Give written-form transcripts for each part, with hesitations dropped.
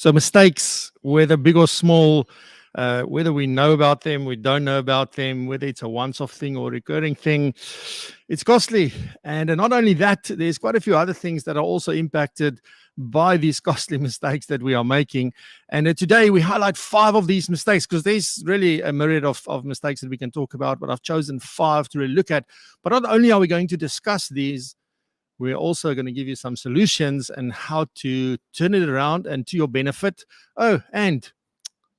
So mistakes, whether big or small, whether we know about them, we don't know about them, whether it's a once-off thing or recurring thing, it's costly. And not only that, there's quite a few other things that are also impacted by these costly mistakes that we are making. And today we highlight 5 of these mistakes because there's really a myriad of mistakes that we can talk about, but I've chosen 5 to really look at. But not only are we going to discuss these, we're also going to give you some solutions and how to turn it around and to your benefit. Oh, and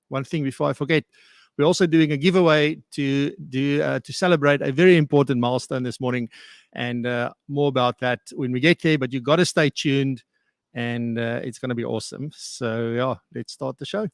one thing before I forget, we're also doing a giveaway to celebrate a very important milestone this morning, and more about that when we get there. But you got to stay tuned, and it's going to be awesome. So yeah, let's start the show.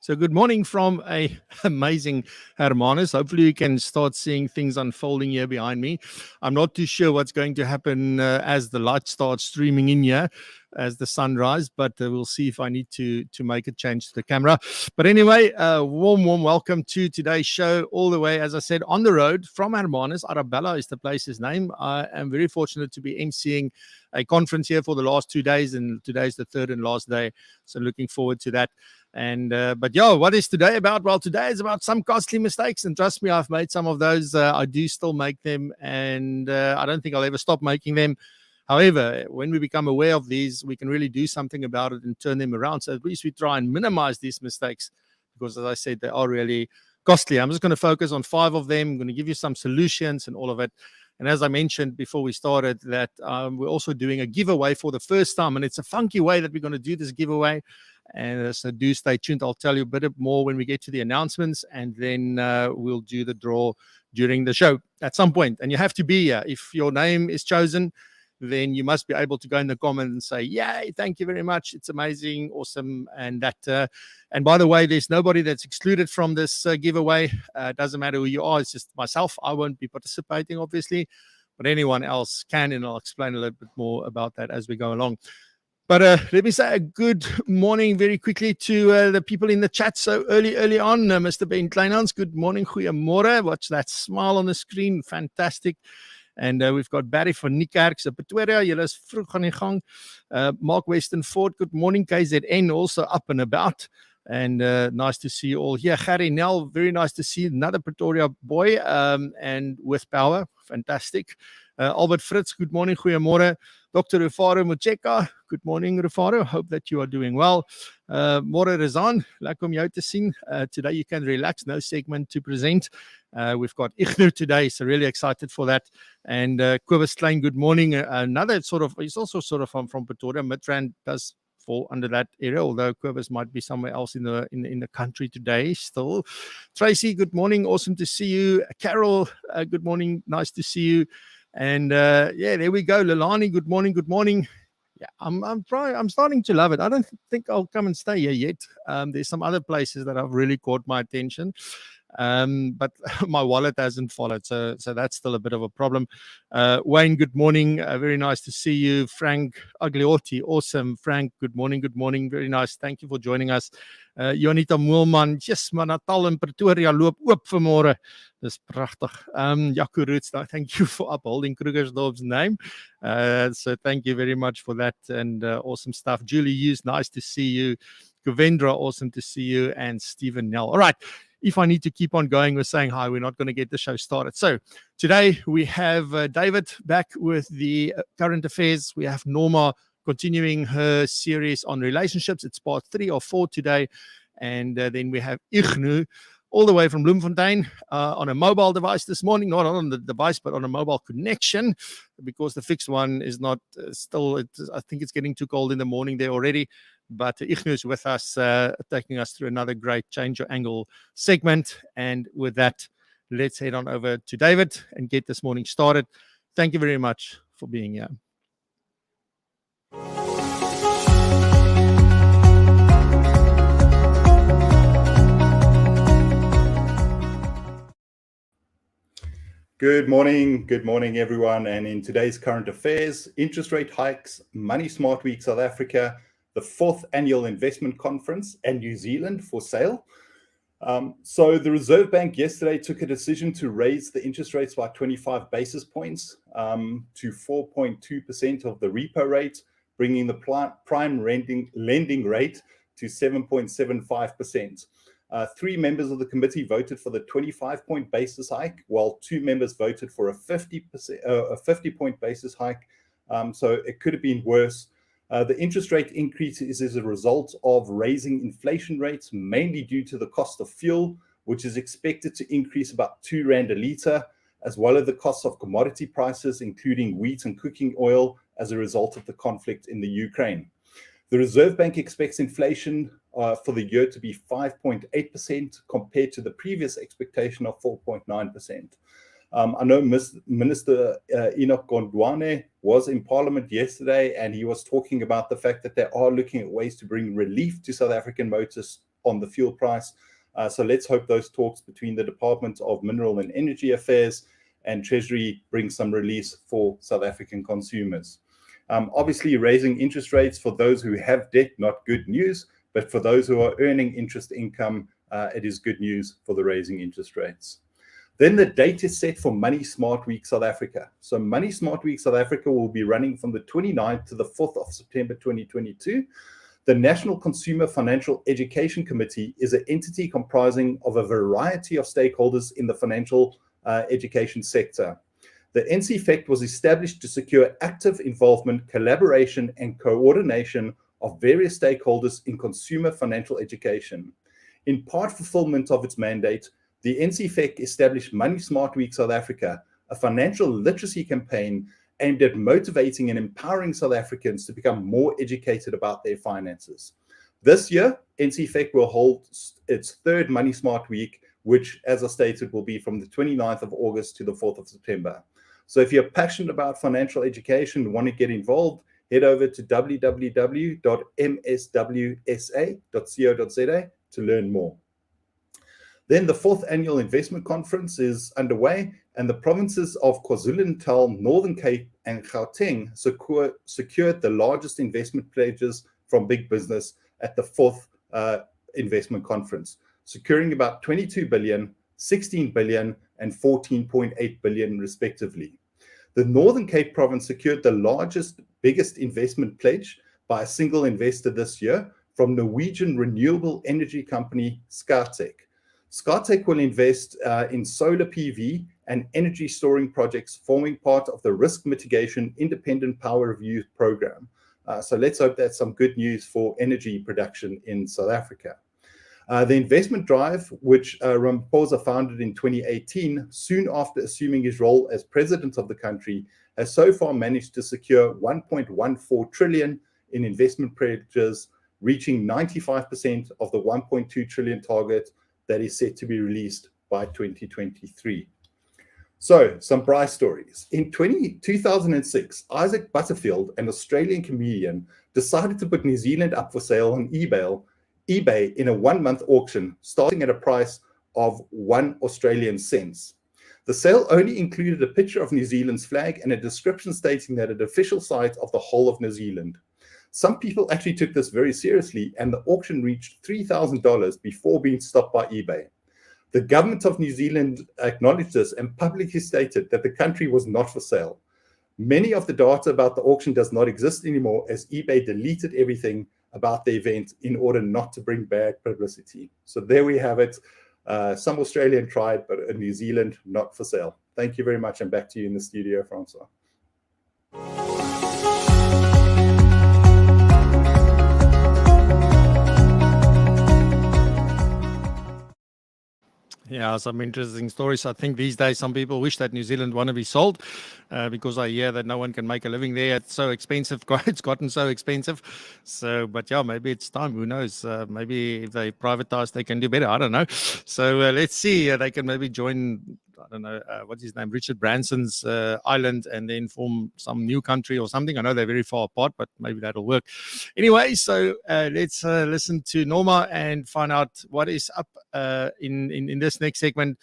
So good morning from a amazing Hermanus. Hopefully you can start seeing things unfolding here behind me. I'm not too sure what's going to happen as the light starts streaming in here as the sun rises, but we'll see if I need to make a change to the camera. But anyway, warm welcome to today's show, all the way, as I said, on the road from Hermanus. Arabella is the place's name. I am very fortunate to be emceeing a conference here for the last 2 days, and today's the third and last day. So looking forward to that. And but yeah, what is today about? Well, today is about some costly mistakes, and trust me, I've made some of those. I do still make them, and I don't think I'll ever stop making them. However, when we become aware of these, we can really do something about it and turn them around. So at least we try and minimize these mistakes, because as I said, they are really costly. I'm just going to focus on 5 of them. I'm going to give you some solutions and all of it. And as I mentioned before we started, that we're also doing a giveaway for the first time, and it's a funky way that we're going to do this giveaway. And so do stay tuned. I'll tell you a bit more when we get to the announcements, and then we'll do the draw during the show at some point. And you have to be here. If your name is chosen, then you must be able to go in the comments and say, yay, thank you very much. It's amazing, awesome. And that, and by the way, there's nobody that's excluded from this giveaway. It doesn't matter who you are. It's just myself. I won't be participating, obviously, but anyone else can, and I'll explain a little bit more about that as we go along. But let me say a good morning very quickly to the people in the chat so early on. Mr. Ben Kleinhans, good morning, goeiemorgen. Watch that smile on the screen, fantastic. And we've got Barry van Niekerk, so Pretoria, julle is vroeg aan die gang. Mark Weston Ford, good morning, KZN, also up and about. And nice to see you all here. Gary Nell, very nice to see another Pretoria boy, and with power, fantastic. Albert Fritz, good morning, goeiemorgen. Dr. Rufaro Mucheka, good morning, Rufaro. Hope that you are doing well. More Rezan, lekker om jou te sien. Today you can relax, no segment to present. We've got Igno today, so really excited for that. And Kobus Klein, good morning. Another sort of, he's also sort of from Pretoria. Midrand does fall under that area, although Kobus might be somewhere else in the country today still. Tracy, good morning. Awesome to see you. Carol, good morning. Nice to see you. And yeah, there we go. Lilani, good morning. Good morning. Yeah, I'm starting to love it. I don't think I'll come and stay here yet. There's some other places that have really caught my attention. But my wallet hasn't followed, so that's still a bit of a problem. Wayne, good morning. Very nice to see you. Frank Agliotti, awesome. Frank, good morning. Good morning. Very nice. Thank you for joining us. Jonita Moelman, yes, maar Natal in Pretoria loop oop vanmôre. Dis pragtig. Jaco Roots, thank you for upholding Krugersdorp's name. So thank you very much for that, and awesome stuff. Julie Hughes, nice to see you. Govendra, awesome to see you. And Stephen Nell. All right. If I need to keep on going with saying hi, we're not going to get the show started. So today we have David back with the current affairs. We have Norma continuing her series on relationships. It's part 3 or 4 today. And then we have Igno all the way from Bloemfontein on a mobile device this morning. Not on the device, but on a mobile connection, because the fixed one is not still, I think it's getting too cold in the morning there already. But Igno is with us, taking us through another great Change Your Angle segment. And with that, let's head on over to David and get this morning started. Thank you very much for being here. Good morning, everyone. And in today's current affairs, interest rate hikes, Money Smart Week South Africa, the 4th annual investment conference, and New Zealand for sale. So the Reserve Bank yesterday took a decision to raise the interest rates by 25 basis points to 4.2% of the repo rate, bringing the prime lending rate to 7.75%. 3 members of the committee voted for the 25-point basis hike, while 2 members voted for a 50-point basis hike. So it could have been worse. The interest rate increase is as a result of raising inflation rates, mainly due to the cost of fuel, which is expected to increase about 2 rand a litre, as well as the cost of commodity prices, including wheat and cooking oil, as a result of the conflict in the Ukraine. The Reserve Bank expects inflation for the year to be 5.8% compared to the previous expectation of 4.9%. I know Minister Igno van Niekerk was in Parliament yesterday, and he was talking about the fact that they are looking at ways to bring relief to South African motorists on the fuel price. So let's hope those talks between the Department of Mineral and Energy Affairs and Treasury bring some release for South African consumers. Obviously, raising interest rates for those who have debt, not good news, but for those who are earning interest income, it is good news for the raising interest rates. Then the date is set for Money Smart Week South Africa. So Money Smart Week South Africa will be running from the 29th to the 4th of September 2022. The National Consumer Financial Education Committee is an entity comprising of a variety of stakeholders in the financial education sector. The NCFEC was established to secure active involvement, collaboration, and coordination of various stakeholders in consumer financial education. In part fulfillment of its mandate, the NCFEC established Money Smart Week South Africa, a financial literacy campaign aimed at motivating and empowering South Africans to become more educated about their finances. This year, NCFEC will hold its 3rd Money Smart Week, which, as I stated, will be from the 29th of August to the 4th of September. So if you're passionate about financial education and want to get involved, head over to www.mswsa.co.za to learn more. Then the 4th annual investment conference is underway, and the provinces of KwaZulu-Natal, Northern Cape, and Gauteng secured the largest investment pledges from big business at the 4th investment conference, securing about 22 billion, 16 billion, and 14.8 billion respectively. The Northern Cape province secured the biggest investment pledge by a single investor this year from Norwegian renewable energy company Scatec. Scatec will invest in solar PV and energy storing projects forming part of the Risk Mitigation Independent Power Review program. So let's hope that's some good news for energy production in South Africa. The investment drive, which Ramaphosa founded in 2018, soon after assuming his role as president of the country, has so far managed to secure 1.14 trillion in investment pledges, reaching 95% of the 1.2 trillion target that is set to be released by 2023. So, some bright stories. In 2006, Isaac Butterfield, an Australian comedian, decided to put New Zealand up for sale on eBay in a 1-month auction, starting at a price of 1 Australian cents. The sale only included a picture of New Zealand's flag and a description stating that an official site of the whole of New Zealand. Some people actually took this very seriously, and the auction reached $3,000 before being stopped by eBay. The government of New Zealand acknowledged this and publicly stated that the country was not for sale. Many of the data about the auction does not exist anymore, as eBay deleted everything about the event in order not to bring bad publicity. So there we have it. Some Australian tried, but in New Zealand, not for sale. Thank you very much, and back to you in the studio, Francois. Yeah, some interesting stories. I think these days some people wish that New Zealand want to be sold because I hear that no one can make a living there. It's so expensive. It's gotten so expensive. So, but yeah, maybe it's time. Who knows? Maybe if they privatize, they can do better. I don't know. So let's see. They can maybe join, I don't know, what's his name? Richard Branson's island, and then form some new country or something. I know they're very far apart, but maybe that'll work. Anyway, so let's listen to Norma and find out what is up in this next segment.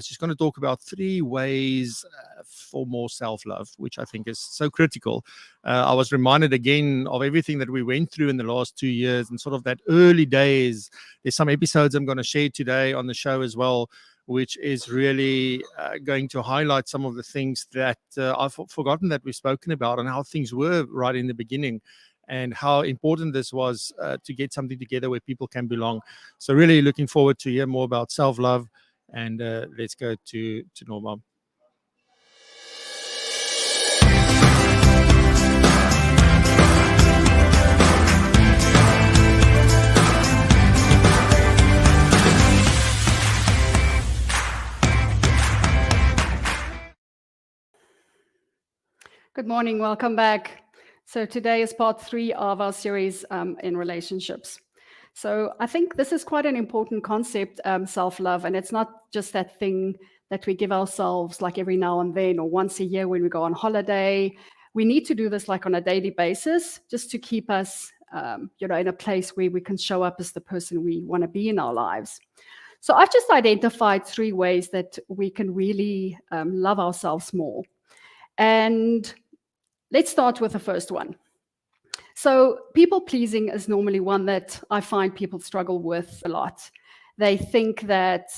She's going to talk about 3 ways for more self-love, which I think is so critical. I was reminded again of everything that we went through in the last 2 years and sort of that early days. There's some episodes I'm going to share today on the show as well, which is really going to highlight some of the things that I've forgotten that we've spoken about, and how things were right in the beginning, and how important this was to get something together where people can belong. So really looking forward to hear more about self-love, and let's go to Norma. Good morning, welcome back. So today is part 3 of our series in relationships. So I think this is quite an important concept, self-love, and it's not just that thing that we give ourselves like every now and then or once a year when we go on holiday. We need to do this like on a daily basis just to keep us in a place where we can show up as the person we want to be in our lives. So I've just identified 3 ways that we can really love ourselves more. And let's start with the first one. So people-pleasing is normally one that I find people struggle with a lot. They think that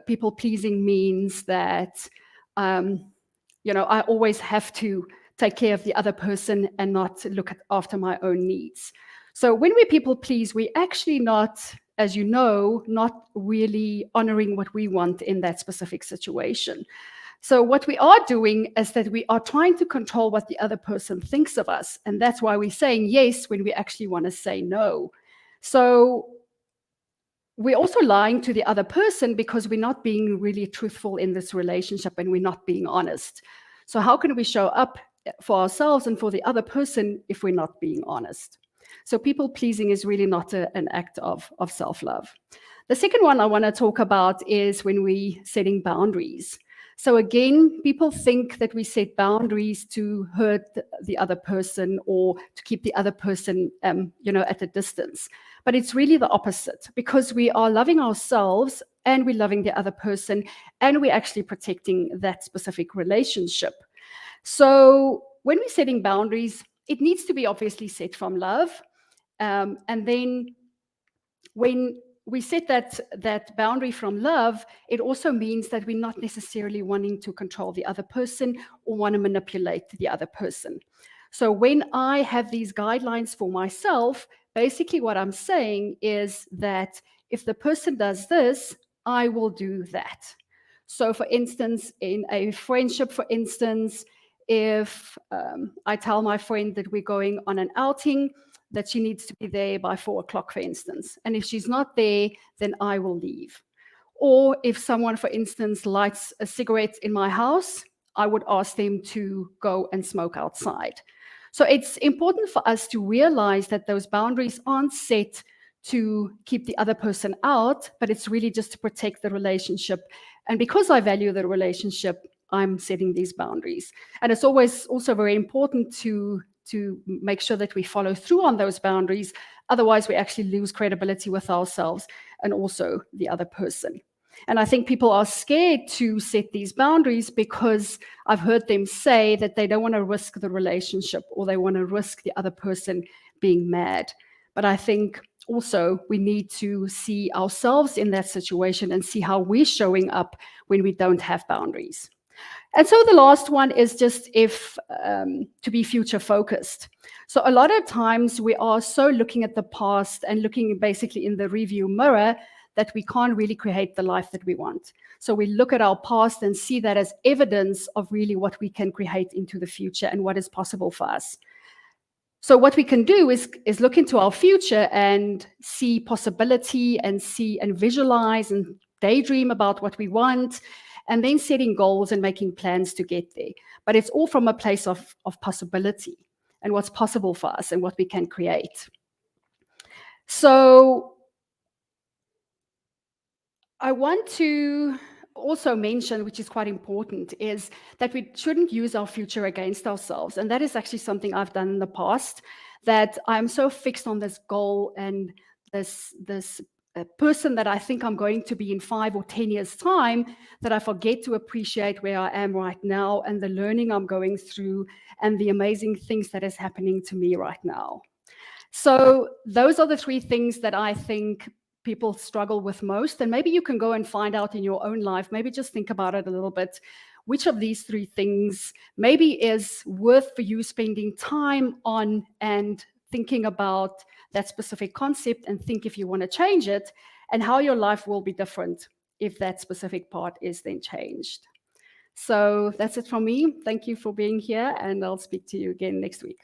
people-pleasing means that, I always have to take care of the other person and not look after my own needs. So when we people-please, we actually not, as you know, not really honoring what we want in that specific situation. So what we are doing is that we are trying to control what the other person thinks of us. And that's why we're saying yes when we actually want to say no. So we're also lying to the other person because we're not being really truthful in this relationship and we're not being honest. So how can we show up for ourselves and for the other person if we're not being honest? So people-pleasing is really not an act of self-love. The second one I want to talk about is when we're setting boundaries. So again, people think that we set boundaries to hurt the other person or to keep the other person, at a distance. But it's really the opposite, because we are loving ourselves and we're loving the other person and we're actually protecting that specific relationship. So when we're setting boundaries, it needs to be obviously set from love. And then when we set that boundary from love, it also means that we're not necessarily wanting to control the other person or want to manipulate the other person. So when I have these guidelines for myself, basically what I'm saying is that if the person does this, I will do that. So for instance, in a friendship, for instance, if I tell my friend that we're going on an outing, that she needs to be there by 4 o'clock, for instance. And if she's not there, then I will leave. Or if someone, for instance, lights a cigarette in my house, I would ask them to go and smoke outside. So it's important for us to realize that those boundaries aren't set to keep the other person out, but it's really just to protect the relationship. And because I value the relationship, I'm setting these boundaries. And it's always also very important to make sure that we follow through on those boundaries. Otherwise, we actually lose credibility with ourselves and also the other person. And I think people are scared to set these boundaries because I've heard them say that they don't want to risk the relationship or they want to risk the other person being mad. But I think also we need to see ourselves in that situation and see how we're showing up when we don't have boundaries. And so the last one is just to be future focused. So a lot of times we are so looking at the past and looking basically in the review mirror that we can't really create the life that we want. So we look at our past and see that as evidence of really what we can create into the future and what is possible for us. So what we can do is look into our future and see possibility and see and visualize and daydream about what we want, and then setting goals and making plans to get there. But it's all from a place of possibility and what's possible for us and what we can create. So I want to also mention, which is quite important, is that we shouldn't use our future against ourselves. And that is actually something I've done in the past, that I'm so fixed on this goal and this person that I think I'm going to be in 5 or 10 years' time, that I forget to appreciate where I am right now and the learning I'm going through and the amazing things that is happening to me right now. So those are the 3 things that I think people struggle with most. And maybe you can go and find out in your own life, maybe just think about it a little bit, which of these 3 things maybe is worth for you spending time on and thinking about that specific concept, and think if you want to change it and how your life will be different if that specific part is then changed. So that's it from me. Thank you for being here, and I'll speak to you again next week.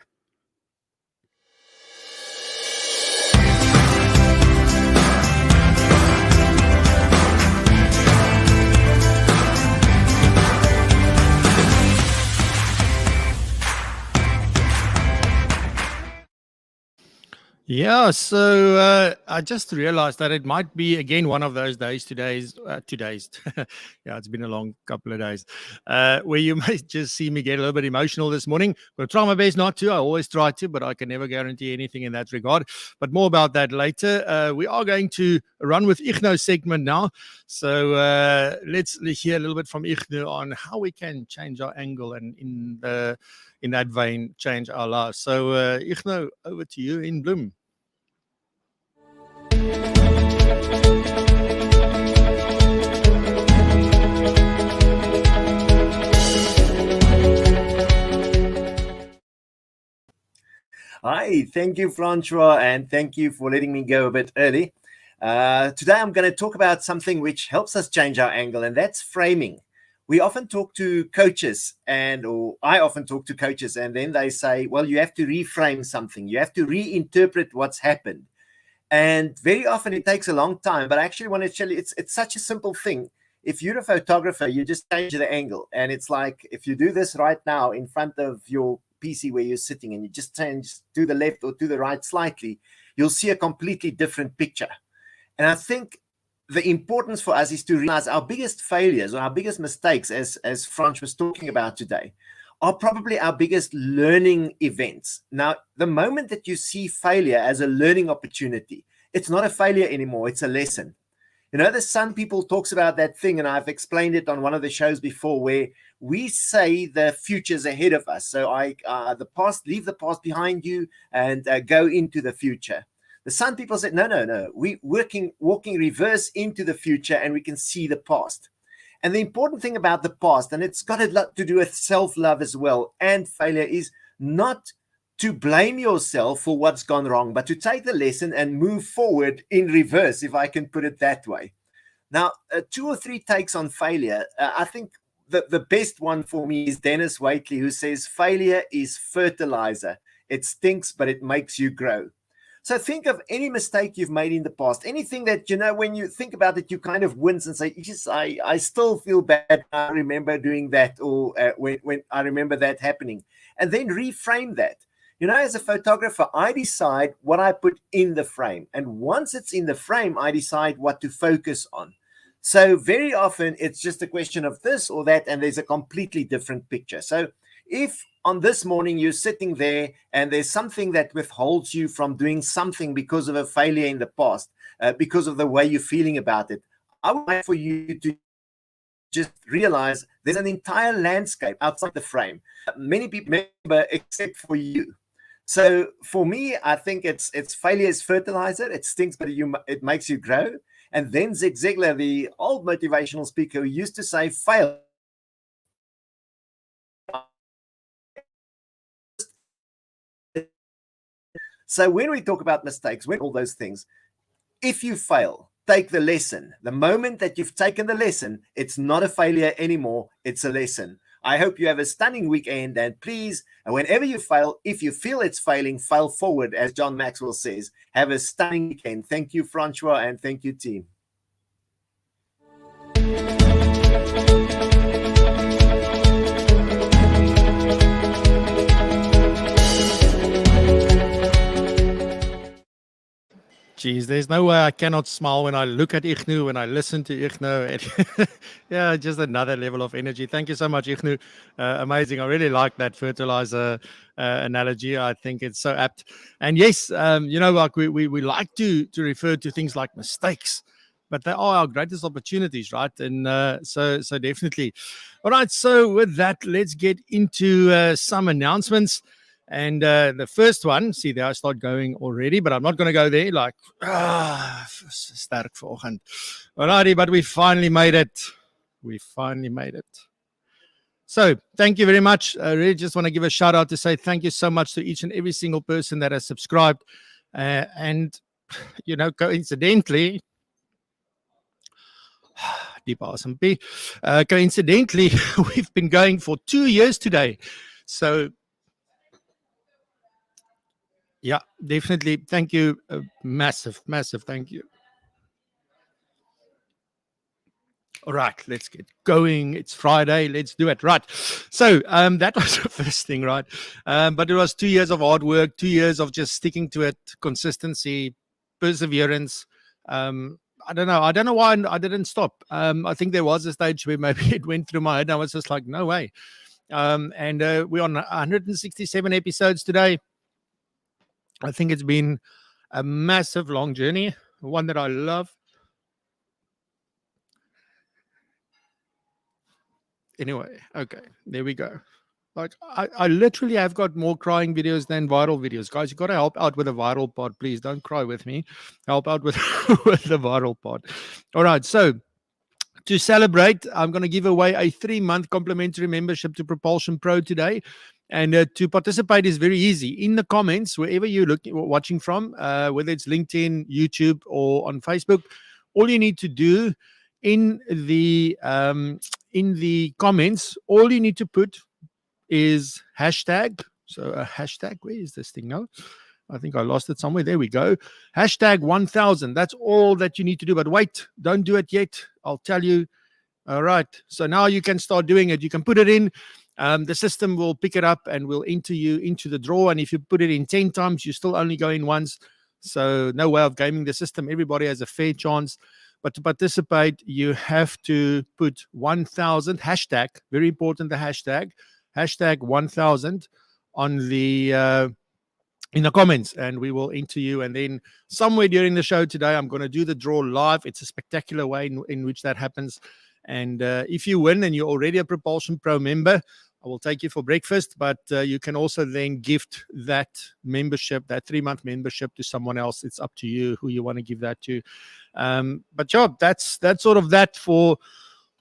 Yeah, so I just realized that it might be again one of those days, yeah, it's been a long couple of days, where you might just see me get a little bit emotional this morning. I'll try my best not to. I always try to, but I can never guarantee anything in that regard. But more about that later. We are going to run with Igno's segment now. So let's hear a little bit from Igno on how we can change our angle and in that vein, change our lives. So Igno, over to you in bloom. Hi, thank you, Francois, and thank you for letting me go a bit early. Today, I'm going to talk about something which helps us change our angle, and that's framing. We often talk to coaches, or I often talk to coaches, and then they say, well, you have to reframe something. You have to reinterpret what's happened. And very often it takes a long time, but I actually want to tell you, it's such a simple thing. If you're a photographer, you just change the angle. And it's like, if you do this right now in front of your PC where you're sitting, and you just change to the left or to the right slightly, you'll see a completely different picture. And I think the importance for us is to realize our biggest failures or our biggest mistakes, as Franz was talking about today, are probably our biggest learning events. Now, the moment that you see failure as a learning opportunity, it's not a failure anymore, it's a lesson. You know, the Sun People talks about that thing, and I've explained it on one of the shows before, where we say the future's ahead of us. So the past, leave the past behind you and go into the future. The Sun People said, no, we're walking reverse into the future, and we can see the past. And the important thing about the past, and it's got a lot to do with self-love as well and failure, is not to blame yourself for what's gone wrong, but to take the lesson and move forward in reverse, if I can put it that way. Now, 2 or 3 takes on failure. I think the best one for me is Dennis Waitley, who says, failure is fertilizer. It stinks, but it makes you grow. So think of any mistake you've made in the past, anything that, you know, when you think about it, you kind of wince and say, yes, I still feel bad. I remember doing that, or when I remember that happening, and then reframe that. You know, as a photographer, I decide what I put in the frame. And once it's in the frame, I decide what to focus on. So very often it's just a question of this or that, and there's a completely different picture. So if on this morning you're sitting there and there's something that withholds you from doing something because of a failure in the past, because of the way you're feeling about it, I would like for you to just realize there's an entire landscape outside the frame. Many people remember except for you. So for me, I think it's failure is fertilizer. It stinks, but it makes you grow. And then Zig Ziglar, the old motivational speaker, who used to say, fail. So when we talk about mistakes, when all those things, if you fail, take the lesson. The moment that you've taken the lesson, it's not a failure anymore. It's a lesson. I hope you have a stunning weekend, and please, whenever you fail, if you feel it's failing, fail forward, as John Maxwell says. Have a stunning weekend. Thank you, Francois, and thank you, team. Geez, there's no way I cannot smile when I look at Igno, when I listen to Igno. And yeah, just another level of energy. Thank you so much, Igno. Amazing. I really like that fertilizer analogy. I think it's so apt. And yes, like we like to refer to things like mistakes, but they are our greatest opportunities, right? And so definitely. All right. So with that, let's get into some announcements. And the first one, see there I start going already, but I'm not going to go there like, sterk vanoggend. Alrighty, but we finally made it. We finally made it. So thank you very much. I really just want to give a shout out to say thank you so much to each and every single person that has subscribed. And, coincidentally, deep awesome. Coincidentally, we've been going for 2 years today. So, yeah, definitely. Thank you. Massive thank you. All right, let's get going. It's Friday. Let's do it. Right. So that was the first thing, right? But it was 2 years of hard work, 2 years of just sticking to it, consistency, perseverance. I don't know why I didn't stop. I think there was a stage where maybe it went through my head. And I was just like, no way. And we're on 167 episodes today. I think it's been a massive long journey, one that I love. Anyway, okay, there we go. Like I literally have got more crying videos than viral videos. Guys, you got to help out with a viral pod. Please don't cry with me. Help out with, with the viral pod. All right, so to celebrate, I'm going to give away a 3-month complimentary membership to PROpulsion Pro today. And to participate is very easy. In the comments, wherever you're watching from, whether it's LinkedIn, YouTube, or on Facebook, all you need to do in the comments, all you need to put is hashtag. So a hashtag, where is this thing now? I think I lost it somewhere. There we go. Hashtag 1000. That's all that you need to do. But wait, don't do it yet. I'll tell you. All right. So now you can start doing it. You can put it in. The system will pick it up and will enter you into the draw. And if you put it in 10 times, you still only go in once. So no way of gaming the system. Everybody has a fair chance. But to participate, you have to put 1000 hashtag. Very important, the hashtag 1000 on the in the comments, and we will enter you. And then somewhere during the show today, I'm going to do the draw live. It's a spectacular way in which that happens. And if you win and you're already a PROpulsion Pro member, I will take you for breakfast, but you can also then gift that membership, that 3-month membership, to someone else. It's up to you who you want to give that to. But yeah, that's sort of that for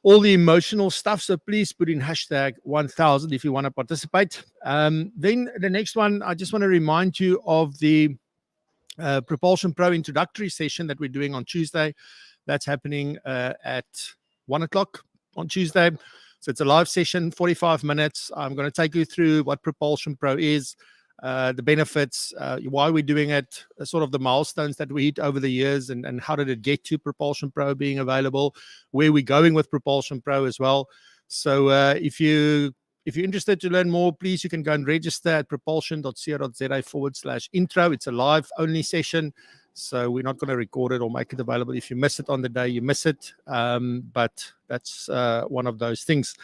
all the emotional stuff. So please put in hashtag 1000 if you want to participate. Then the next one, I just want to remind you of the PROpulsion Pro introductory session that we're doing on Tuesday. That's happening at 1 o'clock on Tuesday. So it's a live session, 45 minutes. I'm going to take you through what PROpulsion Pro is, the benefits, why we're doing it, sort of the milestones that we hit over the years, and how did it get to PROpulsion Pro being available, where we're going with PROpulsion Pro as well. So if you're interested to learn more, please, you can go and register at propulsion.co.za/intro. It's a live only session. So we're not going to record it or make it available. If you miss it on the day, you miss it. But that's one of those things.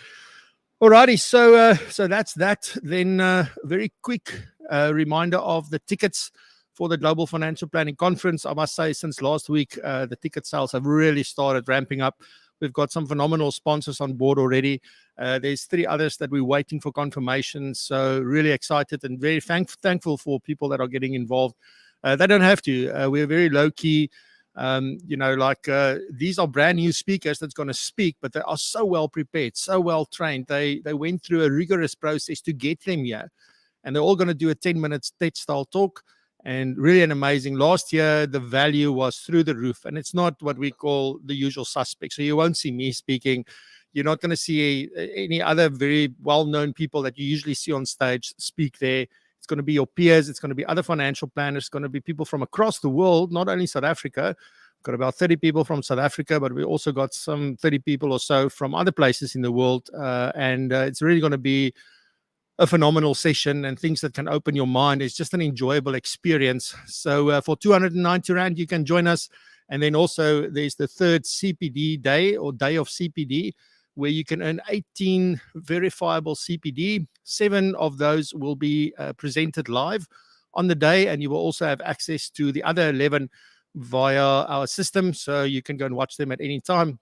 Alrighty, so that's that. Then very quick reminder of the tickets for the Global Financial Planning Conference. I must say, since last week, the ticket sales have really started ramping up. We've got some phenomenal sponsors on board already. There's 3 others that we're waiting for confirmation. So really excited and very thankful for people that are getting involved. They don't have to. We're very low key. These are brand new speakers that's going to speak, but they are so well prepared, so well trained. They went through a rigorous process to get them here, and they're all going to do a 10-minute TED style talk, and really an amazing. Last year, the value was through the roof, and it's not what we call the usual suspects. So you won't see me speaking. You're not going to see any other very well-known people that you usually see on stage speak there. It's going to be your peers. It's going to be other financial planners. It's going to be people from across the world, not only South Africa. We've got about 30 people from South Africa, but we also got some 30 people or so from other places in the world. And it's really going to be a phenomenal session and things that can open your mind. It's just an enjoyable experience. So for 290 Rand, you can join us. And then also there's the third CPD day or day of CPD, where you can earn 18 verifiable CPD. 7 of those will be presented live on the day, and you will also have access to the other 11 via our system, so you can go and watch them at any time.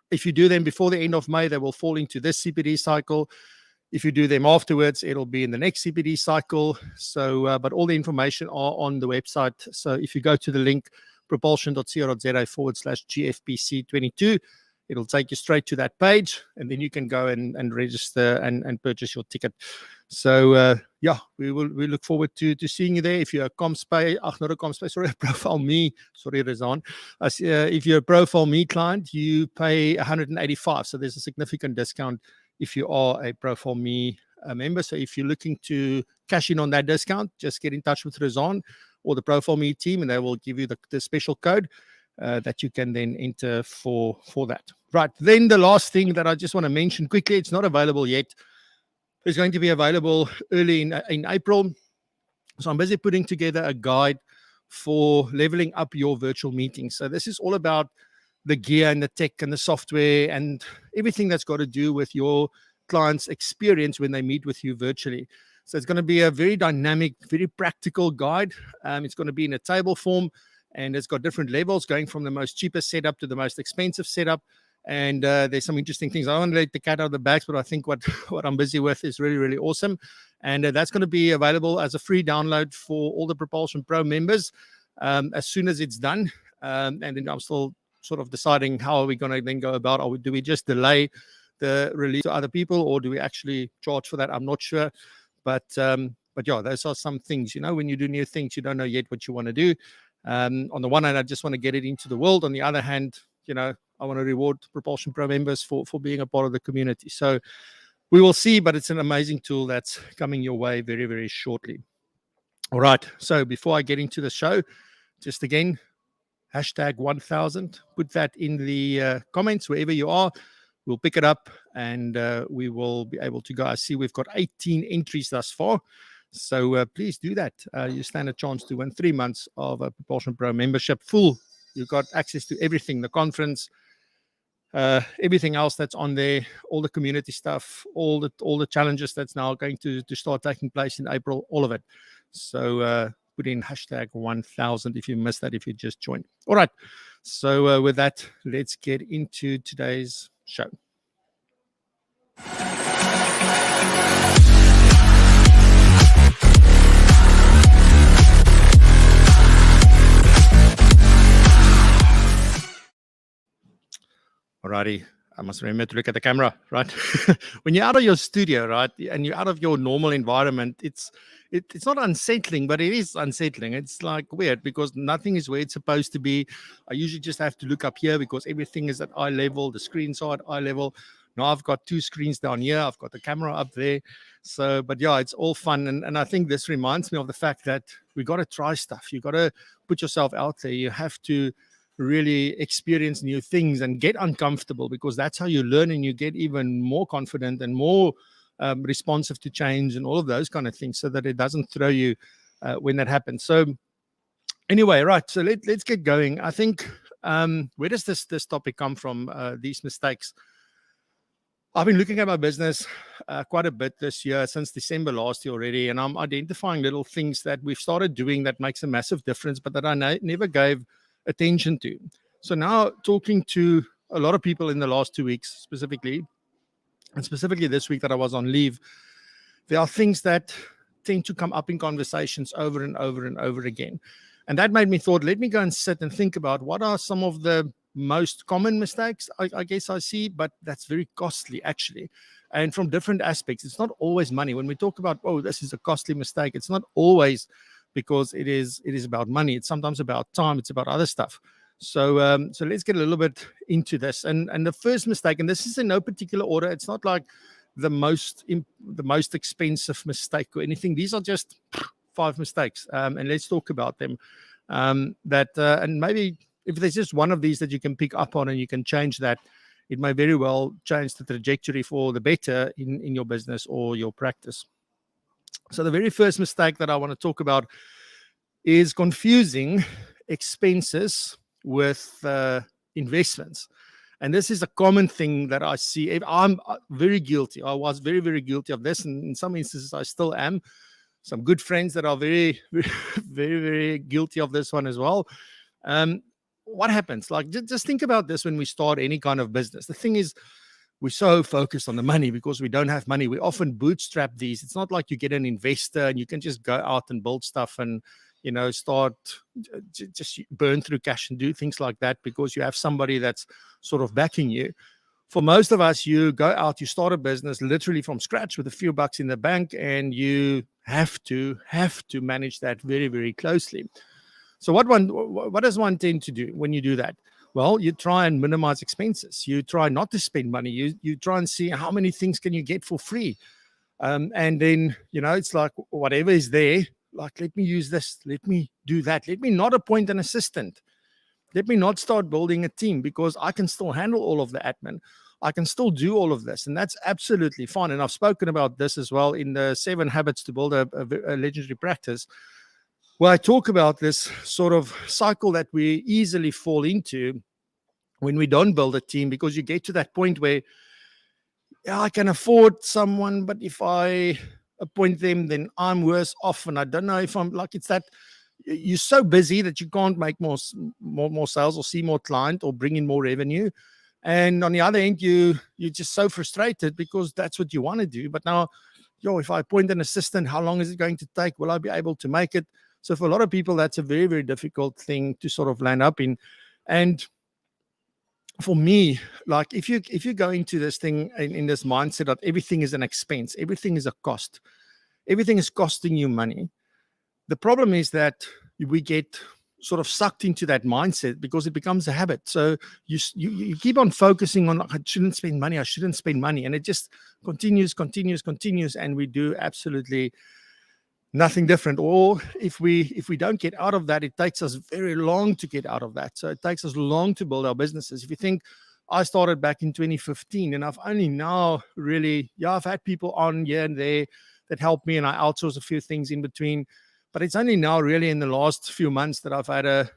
If you do them before the end of May, they will fall into this CPD cycle. If you do them afterwards, it'll be in the next CPD cycle. So, but all the information are on the website. So if you go to the link propulsion.co.za/GFPC22, it'll take you straight to that page, and then you can go and register and purchase your ticket. So yeah, we look forward to seeing you there. If you're a Profile Me, sorry, Rezan. If you're a Profile Me client, you pay 185. So there's a significant discount if you are a Profile Me member. So if you're looking to cash in on that discount, just get in touch with Rezan or the Profile Me team, and they will give you the special code that you can then enter for that. Right, then the last thing that I just want to mention quickly, it's not available yet. It's going to be available early in April. So I'm busy putting together a guide for leveling up your virtual meetings. So this is all about the gear and the tech and the software and everything that's got to do with your client's experience when they meet with you virtually. So it's going to be a very dynamic, very practical guide. It's going to be in a table form, and it's got different levels going from the most cheapest setup to the most expensive setup. And there's some interesting things. I don't want to let the cat out of the bags, but I think what I'm busy with is really, really awesome. And that's going to be available as a free download for all the PROpulsion Pro members as soon as it's done. And then I'm still sort of deciding how are we going to then go about, or do we just delay the release to other people, or do we actually charge for that? I'm not sure. But yeah, those are some things, when you do new things, you don't know yet what you want to do. On the one hand, I just want to get it into the world. On the other hand, I want to reward PROpulsion Pro members for being a part of the community. So we will see, but it's an amazing tool that's coming your way very, very shortly. All right. So before I get into the show, just again, #1000, put that in the comments wherever you are. We'll pick it up and we will be able to go. I see we've got 18 entries thus far. So please do that. You stand a chance to win 3 months of a PROpulsion Pro membership full. You've got access to everything, the conference, everything else that's on there, all the community stuff, all the challenges that's now going to start taking place in April, all of it. So put in #1000 if you missed that, if you just joined. All right. So with that, let's get into today's show. Alrighty, I must remember to look at the camera, right? When you're out of your studio, right, and you're out of your normal environment, it's not unsettling, but it is unsettling. It's like weird because nothing is where it's supposed to be. I usually just have to look up here because everything is at eye level. The screens are at eye level. Now I've got 2 screens down here. I've got the camera up there. So, but yeah, it's all fun. And I think this reminds me of the fact that we got to try stuff. You got to put yourself out there. You have to really experience new things and get uncomfortable, because that's how you learn and you get even more confident and more responsive to change and all of those kind of things, so that it doesn't throw you when that happens. So anyway, right, so let's get going. I think where does this topic come from, these mistakes? I've been looking at my business quite a bit this year, since December last year already, and I'm identifying little things that we've started doing that makes a massive difference, but that I never gave attention to. So now, talking to a lot of people in the last 2 weeks specifically, and specifically this week that I was on leave, there are things that tend to come up in conversations over and over and over again. And that made me thought, let me go and sit and think about what are some of the most common mistakes I guess I see, but that's very costly actually. And from different aspects, it's not always money. When we talk about, oh, this is a costly mistake, it's not always because it is about money. It's sometimes about time. It's about other stuff. So let's get a little bit into this. And the first mistake, and this is in no particular order. It's not like the most expensive mistake or anything. These are just 5 mistakes, and let's talk about them. And maybe if there's just one of these that you can pick up on and you can change that, it may very well change the trajectory for the better in your business or your practice. So the very first mistake that I want to talk about is confusing expenses with investments. And this is a common thing that I see. I'm very guilty. I was very, very guilty of this. And in some instances, I still am. Some good friends that are very, very, very, very guilty of this one as well. What happens? Like, just think about this when we start any kind of business. The thing is, we're so focused on the money because we don't have money. We often bootstrap these. It's not like you get an investor and you can just go out and build stuff and, start just burn through cash and do things like that because you have somebody that's sort of backing you. For most of us, you go out, you start a business literally from scratch with a few bucks in the bank, and you have to manage that very, very closely. So what does one tend to do when you do that? Well, you try and minimize expenses. You try not to spend money. You try and see how many things can you get for free. And then, it's like whatever is there, like, let me use this, let me do that. Let me not appoint an assistant. Let me not start building a team because I can still handle all of the admin. I can still do all of this. And that's absolutely fine. And I've spoken about this as well in the 7 Habits to Build a Legendary Practice, where I talk about this sort of cycle that we easily fall into when we don't build a team, because you get to that point where, yeah, I can afford someone, but if I appoint them, then I'm worse off. And I don't know if I'm like, it's that you're so busy that you can't make more sales or see more client or bring in more revenue. And on the other end, you're just so frustrated because that's what you want to do. But now, if I appoint an assistant, how long is it going to take? Will I be able to make it? So for a lot of people, that's a very, very difficult thing to sort of land up in. And for me, like if you go into this thing in this mindset that everything is an expense, everything is a cost, everything is costing you money. The problem is that we get sort of sucked into that mindset because it becomes a habit. So you keep on focusing on, I shouldn't spend money. And it just continues. And we do absolutely nothing different. Or if we don't get out of that, it takes us very long to get out of that. So it takes us long to build our businesses. If you think, I started back in 2015 and I've only now really, I've had people on here and there that helped me, and I outsource a few things in between. But it's only now really in the last few months that I've had a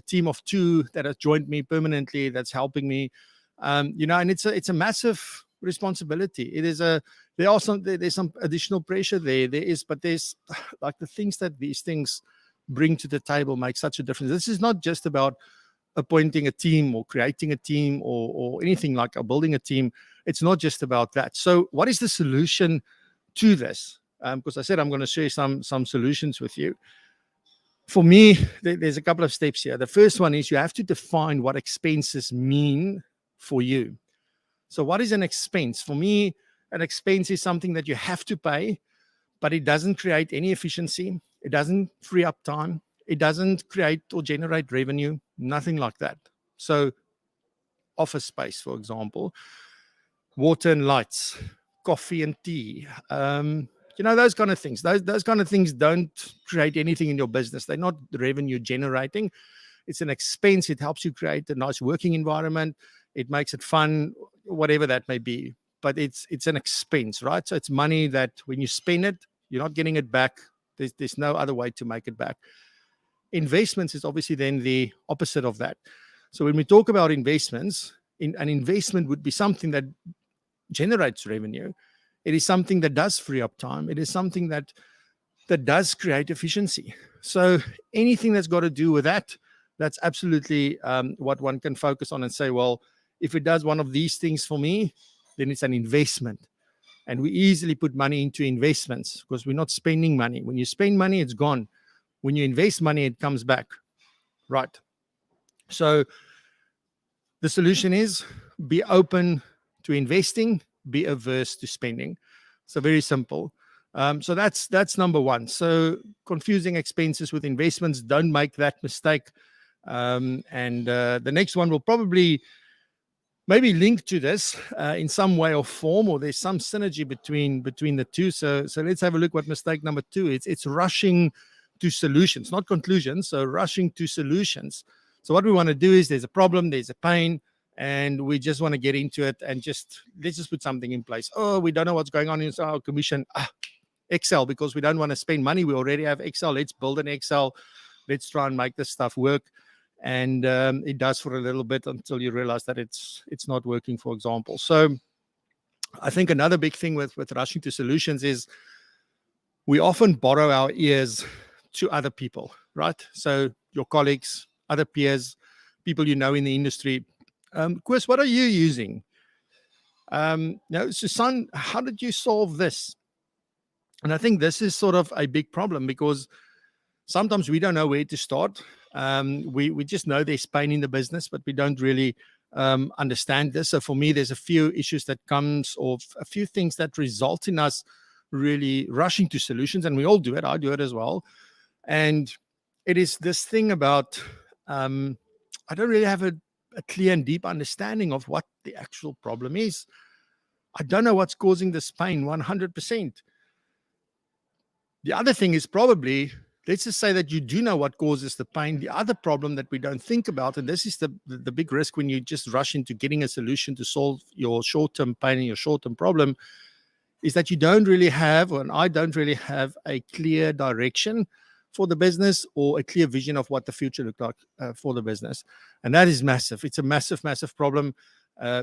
team of 2 that have joined me permanently, that's helping me, and it's a massive responsibility. There's some additional pressure there. But there's like the things that these things bring to the table make such a difference. This is not just about appointing a team or creating a team or anything like building a team. It's not just about that. So what is the solution to this? Because I said I'm going to share some solutions with you. For me, there's a couple of steps here. The first one is you have to define what expenses mean for you. So what is an expense? For me, an expense is something that you have to pay, but it doesn't create any efficiency. It doesn't free up time. It doesn't create or generate revenue, nothing like that. So office space, for example, water and lights, coffee and tea, those kind of things. Those kind of things don't create anything in your business. They're not revenue generating. It's an expense. It helps you create a nice working environment. It makes it fun, whatever that may be. But it's an expense, right? So it's money that when you spend it, you're not getting it back. There's no other way to make it back. Investments is obviously then the opposite of that. So when we talk about investments, an investment would be something that generates revenue. It is something that does free up time. It is something that does create efficiency. So anything that's got to do with that, that's absolutely what one can focus on and say, well, if it does one of these things for me, then it's an investment. And we easily put money into investments because we're not spending money. When you spend money, it's gone. When you invest money, it comes back. Right. So the solution is be open to investing, be averse to spending. So very simple. So that's number one. So confusing expenses with investments, don't make that mistake. And the next one will probably maybe link to this in some way or form, or there's some synergy between the two. So let's have a look what mistake number 2 is. It's rushing to solutions, not conclusions. So rushing to solutions. So what we want to do is there's a problem, there's a pain. and we just want to get into it and let's just put something in place. Oh, we don't know what's going on in our commission. Excel, because we don't want to spend money. We already have Excel. Let's build an Excel. Let's try and make this stuff work. And it does for a little bit until you realize that it's not working, for example. So I think another big thing with rushing to solutions is we often borrow our ears to other people, right? So your colleagues, other peers, people you know in the industry. Chris, what are you using? Susan, how did you solve this? And I think this is sort of a big problem, because sometimes we don't know where to start. We just know there's pain in the business, but we don't really understand this. So for me, there's a few issues that comes, or a few things that result in us really rushing to solutions, and we all do it. I do it as well. And it is this thing about I don't really have a clear and deep understanding of what the actual problem is. I don't know what's causing this pain 100%. The other thing is probably, let's just say that you do know what causes the pain. The other problem that we don't think about, and this is the big risk when you just rush into getting a solution to solve your short-term pain and your short-term problem, is that you don't really have, and I don't really have, a clear direction for the business or a clear vision of what the future looks like for the business. And that is massive. It's a massive, massive problem,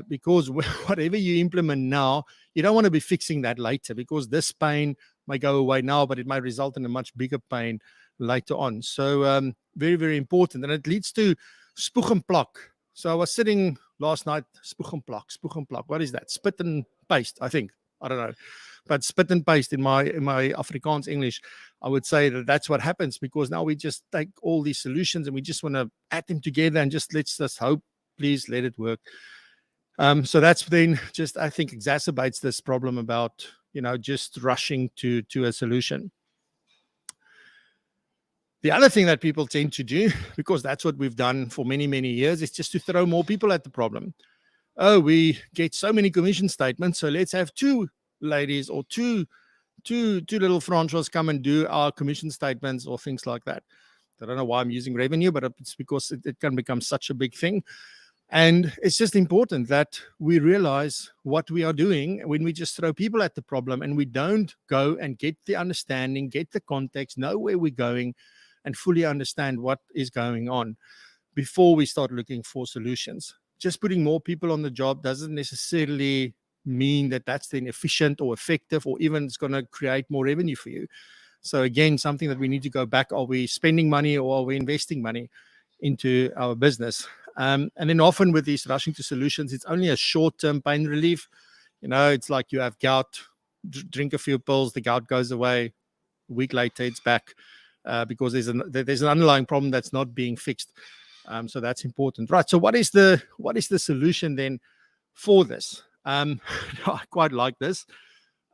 because whatever you implement now, you don't want to be fixing that later, because this pain may go away now, but it might result in a much bigger pain later on. So very, very important. And it leads to spoeg en plak. So I was sitting last night, spoeg en plak. What is that? Spit and paste, I think. I don't know. But spit and paste in my Afrikaans English, I would say that that's what happens, because now we just take all these solutions and we just want to add them together and let's just hope, please let it work. So that's then just, I think, exacerbates this problem about, just rushing to a solution. The other thing that people tend to do, because that's what we've done for many, many years, is just to throw more people at the problem. Oh, we get so many commission statements, so let's have two ladies or two little Francois come and do our commission statements or things like that. I don't know why I'm using revenue, but it's because it can become such a big thing. And it's just important that we realize what we are doing when we just throw people at the problem and we don't go and get the understanding, get the context, know where we're going, and fully understand what is going on before we start looking for solutions. Just putting more people on the job doesn't necessarily mean that that's then efficient or effective, or even it's going to create more revenue for you. So again, something that we need to go back. Are we spending money or are we investing money into our business? And then often with these rushing to solutions, it's only a short-term pain relief. It's like you have gout, drink a few pills, the gout goes away. A week later, it's back because there's an underlying problem that's not being fixed. So that's important, right? So what is the solution then for this? I quite like this.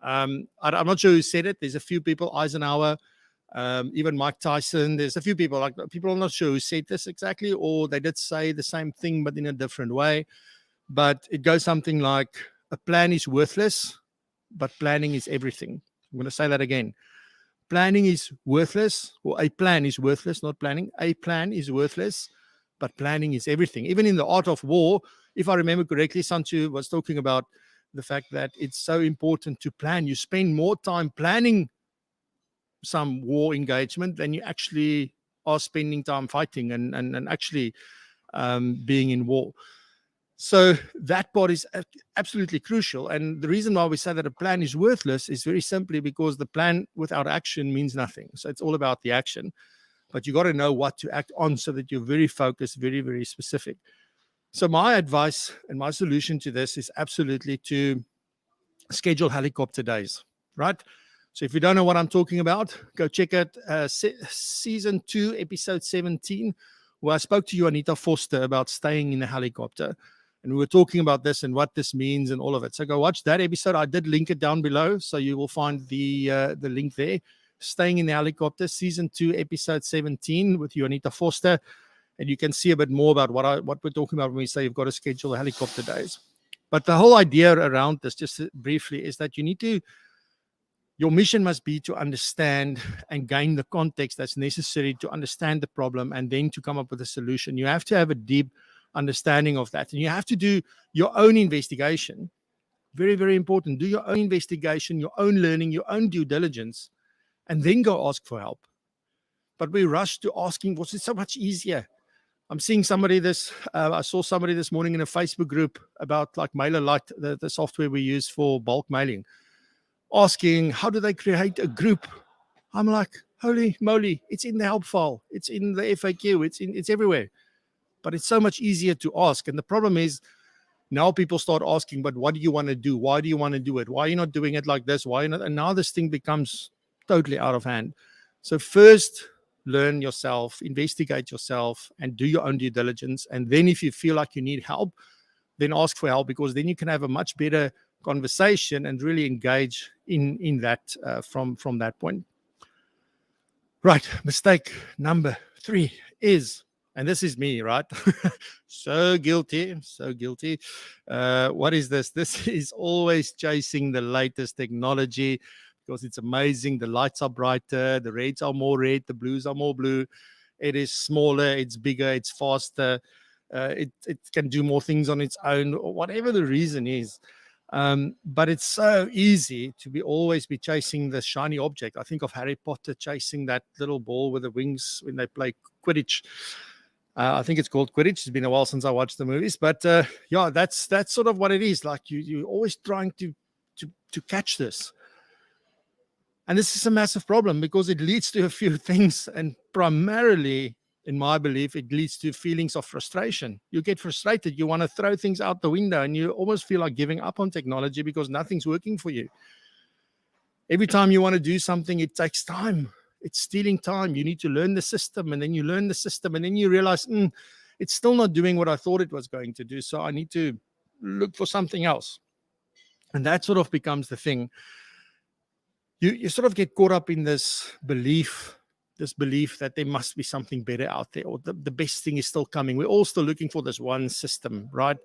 I'm not sure who said it. There's a few people, Eisenhower, even Mike Tyson. There's a few people, I'm not sure who said this exactly, or they did say the same thing but in a different way. But it goes something like, a plan is worthless, but planning is everything. I'm going to say that again. Planning is worthless, or a plan is worthless, not planning. A plan is worthless, but planning is everything. Even in the art of war, if I remember correctly, Sun Tzu was talking about the fact that it's so important to plan. You spend more time planning some war engagement than you actually are spending time fighting and actually being in war. So that part is absolutely crucial. And the reason why we say that a plan is worthless is very simply because the plan without action means nothing. So it's all about the action. But you got to know what to act on so that you're very focused, very, very specific. So my advice and my solution to this is absolutely to schedule helicopter days, right? So if you don't know what I'm talking about, go check it. Season 2, episode 17, where I spoke to you, Anita Foster, about staying in a helicopter. And we were talking about this and what this means and all of it. So go watch that episode. I did link it down below, so you will find the link there. Staying in the Helicopter, Season 2, Episode 17 with you, Anita Foster. And you can see a bit more about what we're talking about when we say you've got to schedule the helicopter days. But the whole idea around this, just briefly, is that your mission must be to understand and gain the context that's necessary to understand the problem and then to come up with a solution. You have to have a deep understanding of that. And you have to do your own investigation. Very, very important. Do your own investigation, your own learning, your own due diligence, and then go ask for help. But we rush to asking, was it so much easier? I'm seeing somebody I saw somebody this morning in a Facebook group about like MailerLite, the software we use for bulk mailing, asking, how do they create a group? I'm like, holy moly, it's in the help file. It's in the FAQ. It's everywhere. But it's so much easier to ask. And the problem is now people start asking, but what do you want to do? Why do you want to do it? Why are you not doing it like this? Why not? And now this thing becomes totally out of hand. So first, learn yourself, investigate yourself, and do your own due diligence. And then if you feel like you need help, then ask for help, because then you can have a much better conversation and really engage in that from that point. Right, mistake number 3 is, and this is me, right? So guilty, so guilty. What is this? This is always chasing the latest technology, because it's amazing. The lights are brighter, the reds are more red, the blues are more blue. It is smaller, it's bigger, it's faster. It can do more things on its own, or whatever the reason is. But it's so easy to always be chasing the shiny object. I think of Harry Potter chasing that little ball with the wings when they play Quidditch. I think it's called Quidditch. It's been a while since I watched the movies, but yeah, that's sort of what it is. Like you're always trying to catch this. And this is a massive problem, because it leads to a few things, and primarily, in my belief, it leads to feelings of frustration. You get frustrated, you want to throw things out the window, and you almost feel like giving up on technology because nothing's working for you. Every time you want to do something, it takes time. It's stealing time. You need to learn the system, and then you learn the system, and then you realize, it's still not doing what I thought it was going to do, so I need to look for something else. And that sort of becomes the thing. You sort of get caught up in this belief that there must be something better out there, or the best thing is still coming. We're all still looking for this one system, right?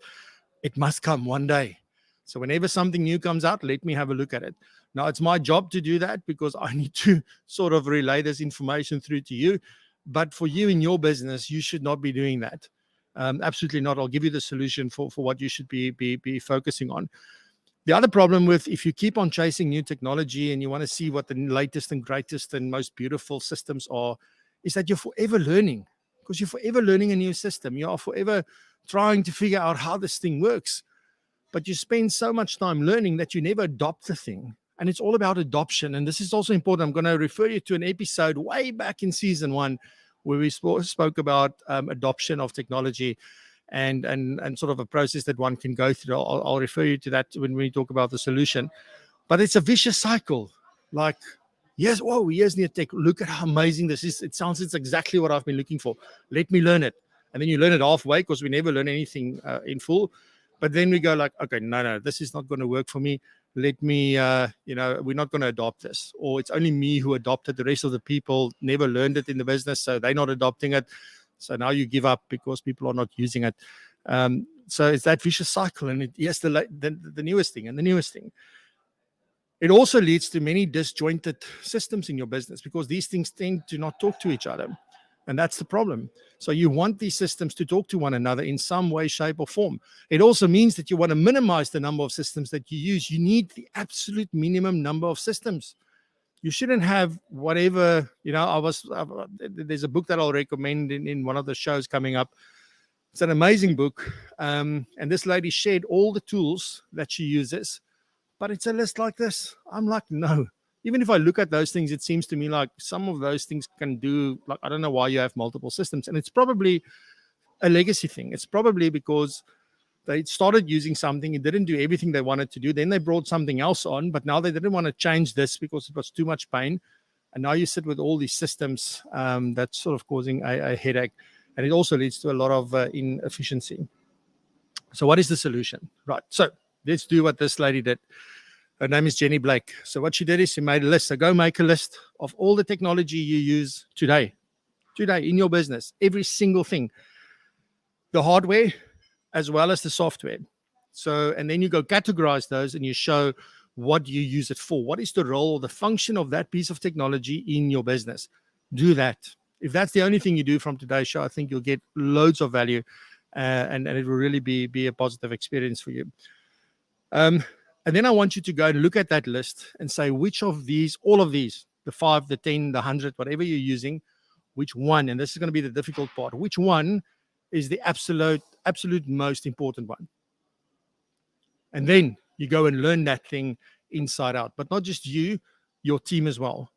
It must come one day. So whenever something new comes out, let me have a look at it. Now, it's my job to do that, because I need to sort of relay this information through to you. But for you in your business, you should not be doing that. Absolutely not. I'll give you the solution for what you should be focusing on. The other problem with, if you keep on chasing new technology and you want to see what the latest and greatest and most beautiful systems are, is that you're forever learning, because you're forever learning a new system. You are forever trying to figure out how this thing works, but you spend so much time learning that you never adopt the thing. And it's all about adoption. And this is also important. I'm going to refer you to an episode way back in season 1 where we spoke about adoption of technology and sort of a process that one can go through. I'll refer you to that when we talk about the solution. But it's a vicious cycle. Like, yes, whoa, here's new tech. Look at how amazing this is. It's exactly what I've been looking for. Let me learn it. And then you learn it halfway, because we never learn anything in full. But then we go like, okay, no, this is not going to work for me. Let me, we're not going to adopt this. Or it's only me who adopted. The rest of the people never learned it in the business, so they're not adopting it. So now you give up because people are not using it. So it's that vicious cycle. And the newest thing and the newest thing. It also leads to many disjointed systems in your business, because these things tend to not talk to each other. And that's the problem. So you want these systems to talk to one another in some way, shape, or form. It also means that you want to minimize the number of systems that you use. You need the absolute minimum number of systems. You shouldn't have whatever, there's a book that I'll recommend in one of the shows coming up. It's an amazing book. And this lady shared all the tools that she uses, but it's a list like this. I'm like, no. Even if I look at those things, it seems to me like some of those things can do, like, I don't know why you have multiple systems. And it's probably a legacy thing. It's probably because they started using something, it didn't do everything they wanted to do. Then they brought something else on, but now they didn't want to change this because it was too much pain. And now you sit with all these systems that's sort of causing a headache. And it also leads to a lot of inefficiency. So what is the solution? Right. So let's do what this lady did. Her name is Jenny Blake. So what she did is she made a list. So go make a list of all the technology you use today in your business, every single thing, the hardware as well as the software. So, and then you go categorize those and you show what you use it for. What is the role or the function of that piece of technology in your business? Do that. If that's the only thing you do from today's show, I think you'll get loads of value and it will really be a positive experience for you. And then I want you to go and look at that list and say which of these, all of these, the 5, the 10, the 100, whatever you're using, which one, and this is going to be the difficult part, which one is the absolute most important one. And then you go and learn that thing inside out, but not just you, your team as well.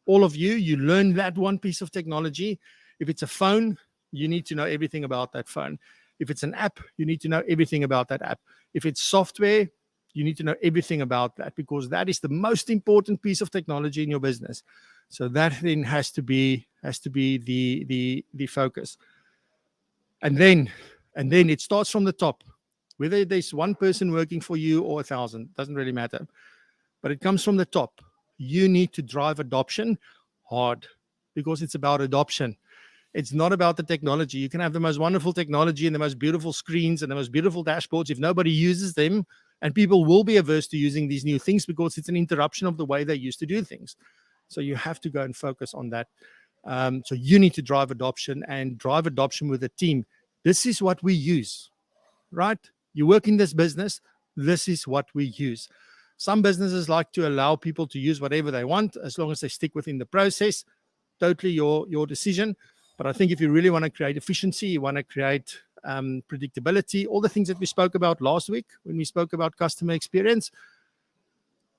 All of you learn that one piece of technology. If it's a phone, you need to know everything about that phone. If it's an app, you need to know everything about that app. If it's software, you need to know everything about that, because that is the most important piece of technology in your business. So that then has to be the focus. And then it starts from the top. Whether there's one person working for you or 1,000, doesn't really matter. But it comes from the top. You need to drive adoption hard, because it's about adoption. It's not about the technology. You can have the most wonderful technology and the most beautiful screens and the most beautiful dashboards. If nobody uses them, and people will be averse to using these new things because it's an interruption of the way they used to do things. So you have to go and focus on that. So you need to drive adoption, and drive adoption with a team. This is what we use, right? You work in this business, this is what we use. Some businesses like to allow people to use whatever they want, as long as they stick within the process. Totally your decision. But I think if you really want to create efficiency, you want to create predictability, all the things that we spoke about last week when we spoke about customer experience,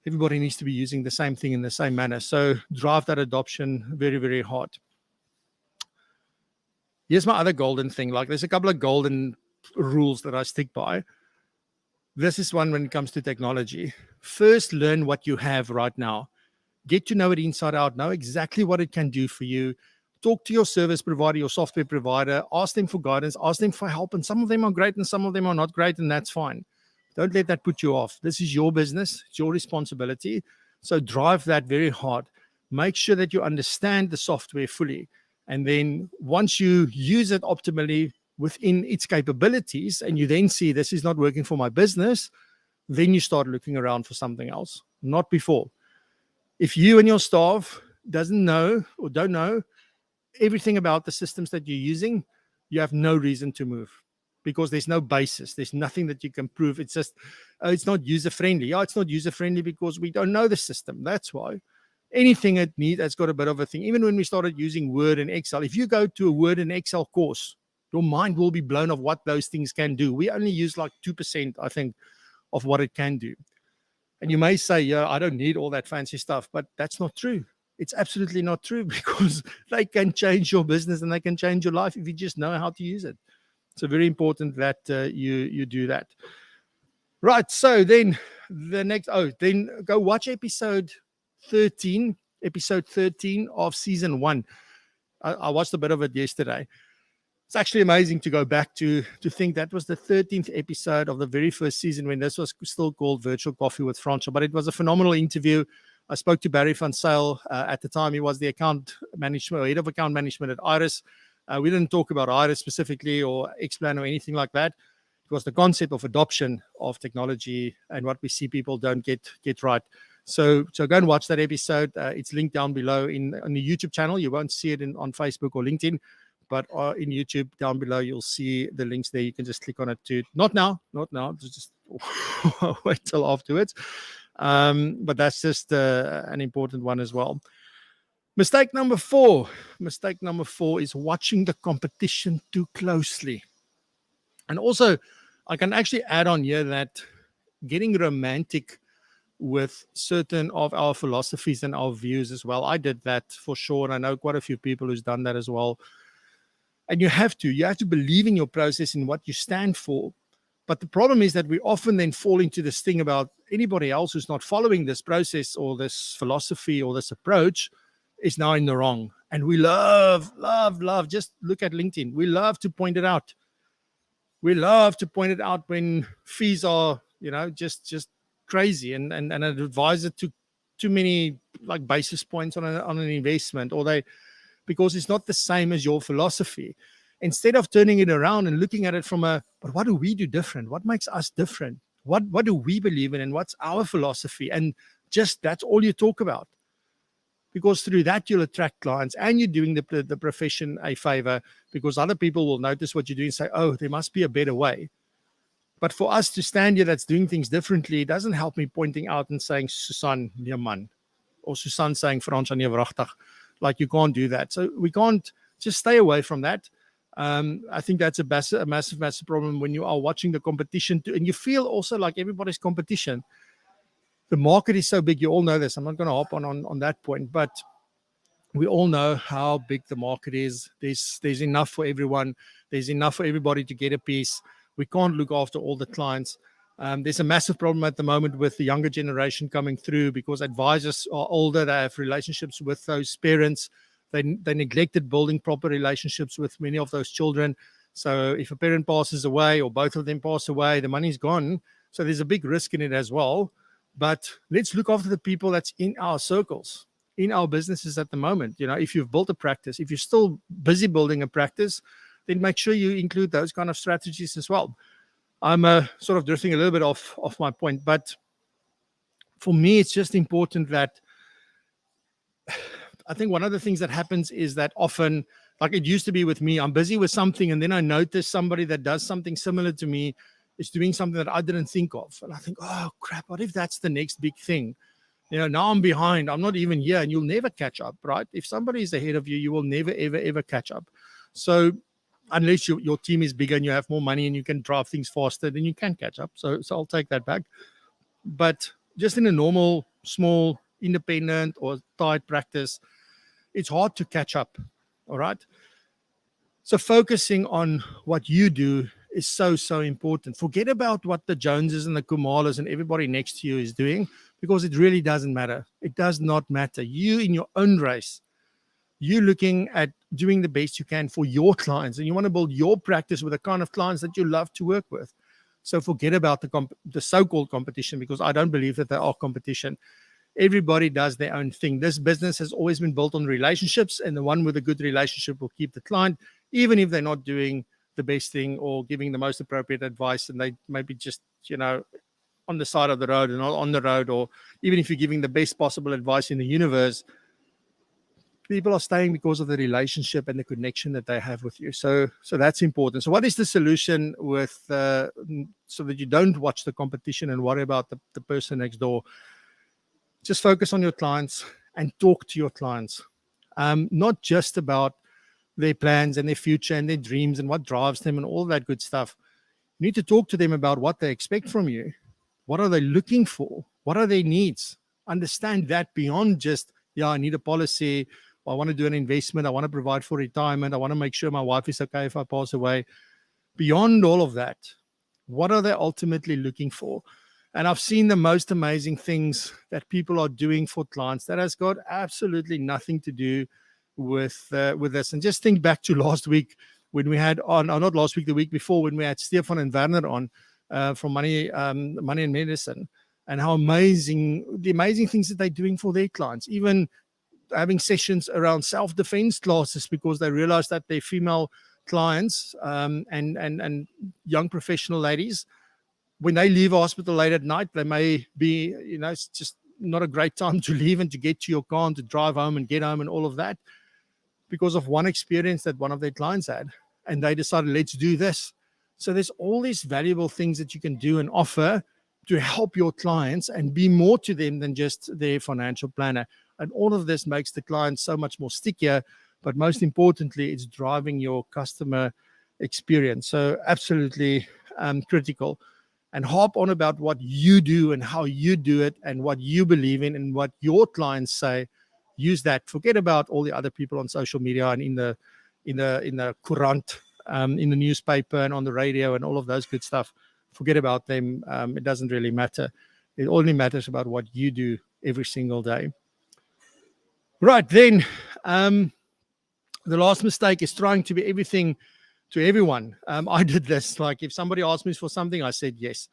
everybody needs to be using the same thing in the same manner. So drive that adoption very, very hard. Here's my other golden thing. Like, there's a couple of golden rules that I stick by. This is one when it comes to technology. First, learn what you have right now. Get to know it inside out. Know exactly what it can do for you. Talk to your service provider, your software provider. Ask them for guidance. Ask them for help. And some of them are great and some of them are not great, and that's fine. Don't let that put you off. This is your business. It's your responsibility. So drive that very hard. Make sure that you understand the software fully. And then once you use it optimally within its capabilities, and you then see this is not working for my business, then you start looking around for something else, not before. If you and your staff doesn't know or don't know everything about the systems that you're using, you have no reason to move, because there's no basis. There's nothing that you can prove. It's just, it's not user-friendly. Yeah, it's not user-friendly because we don't know the system. That's why. Anything that's got a bit of a thing. Even when we started using Word and Excel, if you go to a Word and Excel course, your mind will be blown of what those things can do. We only use like 2%, I think, of what it can do. And you may say, yeah, I don't need all that fancy stuff, but that's not true. It's absolutely not true, because they can change your business and they can change your life if you just know how to use it. So very important that you do that. Right. So then then go watch episode 13 of season 1. I watched a bit of it yesterday. It's actually amazing to go back to think that was the 13th episode of the very first season, when this was still called Virtual Coffee with Francois. But it was a phenomenal interview. I spoke to Barry van Zyl. At the time, he was the account management, or head of account management at Iris. We didn't talk about Iris specifically or Xplan or anything like that. It was the concept of adoption of technology and what we see people don't get right. So go and watch that episode. It's linked down below on the YouTube channel. You won't see it on Facebook or LinkedIn, but in YouTube down below, you'll see the links there. You can just click on it too. Not now, just wait till afterwards. But that's just an important one as well. Mistake number 4 is watching the competition too closely. And also, I can actually add on here that getting romantic with certain of our philosophies and our views as well. I did that for sure. And I know quite a few people who's done that as well. And you have to believe in your process and what you stand for. But the problem is that we often then fall into this thing about anybody else who's not following this process or this philosophy or this approach is now in the wrong. And we love, just look at LinkedIn. We love to point it out. We love to point it out when fees are, just crazy, and an advisor took too many like basis points on an investment, or because it's not the same as your philosophy. Instead of turning it around and looking at it but what do we do different? What makes us different? What do we believe in, and what's our philosophy? And just that's all you talk about. because through that you'll attract clients and you're doing the profession a favor, because other people will notice what you're doing and say, oh, there must be a better way. But for us to stand here that's doing things differently, it doesn't help me pointing out and saying, Susan, nee man, or Susan saying, Fransja, nee wragtig. Like, you can't do that. So we can't, just stay away from that. I think that's a massive problem when you are watching the competition too, and you feel also like everybody's competition. The market is so big, you all know this. I'm not going to hop on that point, but we all know how big the market is. There's enough for everyone. There's enough for everybody to get a piece. We can't look after all the clients. There's a massive problem at the moment with the younger generation coming through, because advisors are older. They have relationships with those parents. They neglected building proper relationships with many of those children. So if a parent passes away or both of them pass away, the money's gone. So there's a big risk in it as well. But let's look after the people that's in our circles, in our businesses at the moment. You know, if you've built a practice, if you're still busy building a practice, then make sure you include those kind of strategies as well. I'm sort of drifting a little bit off my point, but for me, it's just important that I think one of the things that happens is that often, like it used to be with me, I'm busy with something and then I notice somebody that does something similar to me is doing something that I didn't think of. And I think, oh crap, what if that's the next big thing? You know, now I'm behind, I'm not even here, and you'll never catch up, right? If somebody is ahead of you, you will never, ever catch up. So unless your team is bigger and you have more money and you can drive things faster, then you can catch up. So I'll take that back. But just in a normal, small, independent or tight practice, it's hard to catch up, all right? So focusing on what you do is so important. Forget about what the Joneses and the Kumalas and everybody next to you is doing, because it really doesn't matter. It does not matter. You in your own race, you're looking at doing the best you can for your clients, and you want to build your practice with the kind of clients that you love to work with. So forget about the so-called competition, because I don't believe that there are competition. Everybody does their own thing. This business has always been built on relationships, and the one with a good relationship will keep the client, even if they're not doing the best thing or giving the most appropriate advice, and they maybe just, you know, on the side of the road and not on the road, or even if you're giving the best possible advice in the universe, people are staying because of the relationship and the connection that they have with you. So that's important. So what is the solution with so that you don't watch the competition and worry about the person next door? Just focus on your clients and talk to your clients. Not just about their plans and their future and their dreams and what drives them and all that good stuff. You need to talk to them about what they expect from you. What are they looking for? What are their needs? Understand that beyond just, yeah, I need a policy, or I want to do an investment, I want to provide for retirement, I want to make sure my wife is okay if I pass away. Beyond all of that, what are they ultimately looking for? And I've seen the most amazing things that people are doing for clients that has got absolutely nothing to do with this. And just think back to last week when we had on, or not last week, the week before, when we had Stefan and Werner on from Money and Medicine, and how the amazing things that they're doing for their clients, even having sessions around self-defense classes, because they realize that their female clients and young professional ladies, when they leave hospital late at night, they may be, you know, it's just not a great time to leave and to get to your car and to drive home and get home and all of that, because of one experience that one of their clients had. And they decided, let's do this. So there's all these valuable things that you can do and offer to help your clients and be more to them than just their financial planner. And all of this makes the client so much more stickier. But most importantly, it's driving your customer experience. So absolutely critical. And harp on about what you do and how you do it and what you believe in and what your clients say. Use that. Forget about all the other people on social media and in the courant, in the newspaper and on the radio and all of those good stuff. Forget about them. It doesn't really matter. It only matters about what you do every single day. Right, then, the last mistake is trying to be everything to everyone. I did this. Like, if somebody asked me for something, I said yes.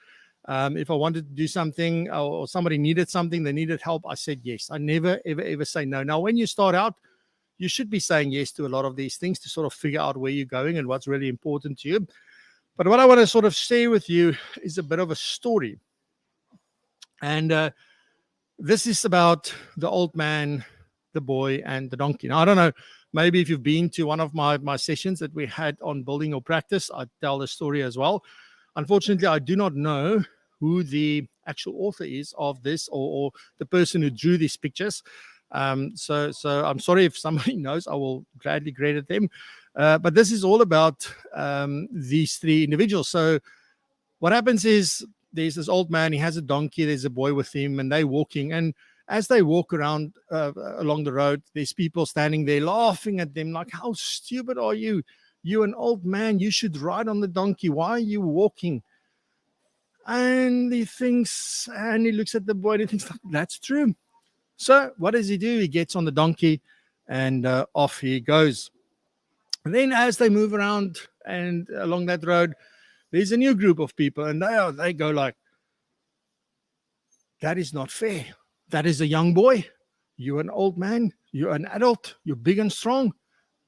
If I wanted to do something or somebody needed something, they needed help, I said yes. I never, ever say no. Now, when you start out, you should be saying yes to a lot of these things to sort of figure out where you're going and what's really important to you. But what I want to sort of share with you is a bit of a story. And this is about the old man the boy and the donkey. Now, I don't know, maybe if you've been to one of my sessions that we had on building your practice, I tell the story as well. Unfortunately, I do not know who the actual author is of this, or the person who drew these pictures. So I'm sorry if somebody knows, I will gladly credit them. But this is all about these three individuals. So what happens is there's this old man, he has a donkey, there's a boy with him, and they're walking. And as they walk around along the road, there's people standing there laughing at them like, how stupid are you? You're an old man, you should ride on the donkey. Why are you walking? And he thinks, and he looks at the boy and he thinks, that's true. So what does he do? He gets on the donkey and off he goes. And then as they move around and along that road, there's a new group of people, and they go like, that is not fair. That is a young boy. You're an old man. You're an adult. You're big and strong.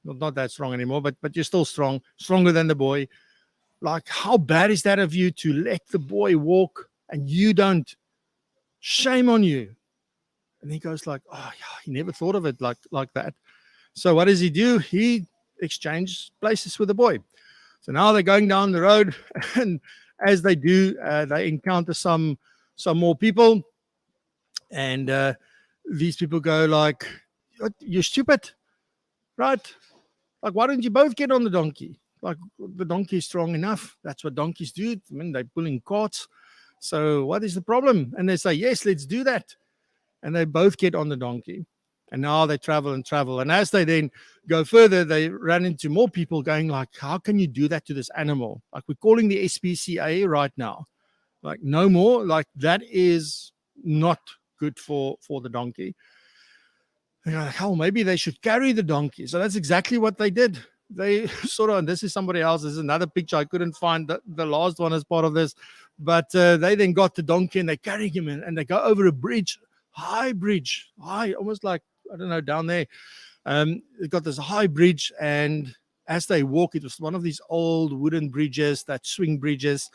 Well, not that strong anymore, but you're still strong, stronger than the boy. Like, how bad is that of you to let the boy walk and you don't? Shame on you. And he goes like, oh, yeah, he never thought of it like that. So what does he do? He exchanges places with the boy. So now they're going down the road, and as they do, they encounter some more people, and these people go like, you're stupid, right? Like, why don't you both get on the donkey? Like, the donkey is strong enough. That's what donkeys do. I mean, they're pulling carts. So what is the problem? And they say, yes, let's do that. And they both get on the donkey. And now they travel and travel. And as they then go further, they run into more people going like, how can you do that to this animal? Like, we're calling the SPCA right now. Like, no more. Like, that is not good for the donkey. They're like, hell, maybe they should carry the donkey. So that's exactly what they did. They sort of, and this is somebody else. This is another picture I couldn't find, the last one as part of this. But they then got the donkey and they're carrying him in, and they go over a bridge, high, almost like, I don't know, down there. It got this high bridge, and as they walk, it was one of these old wooden bridges, that swing bridges,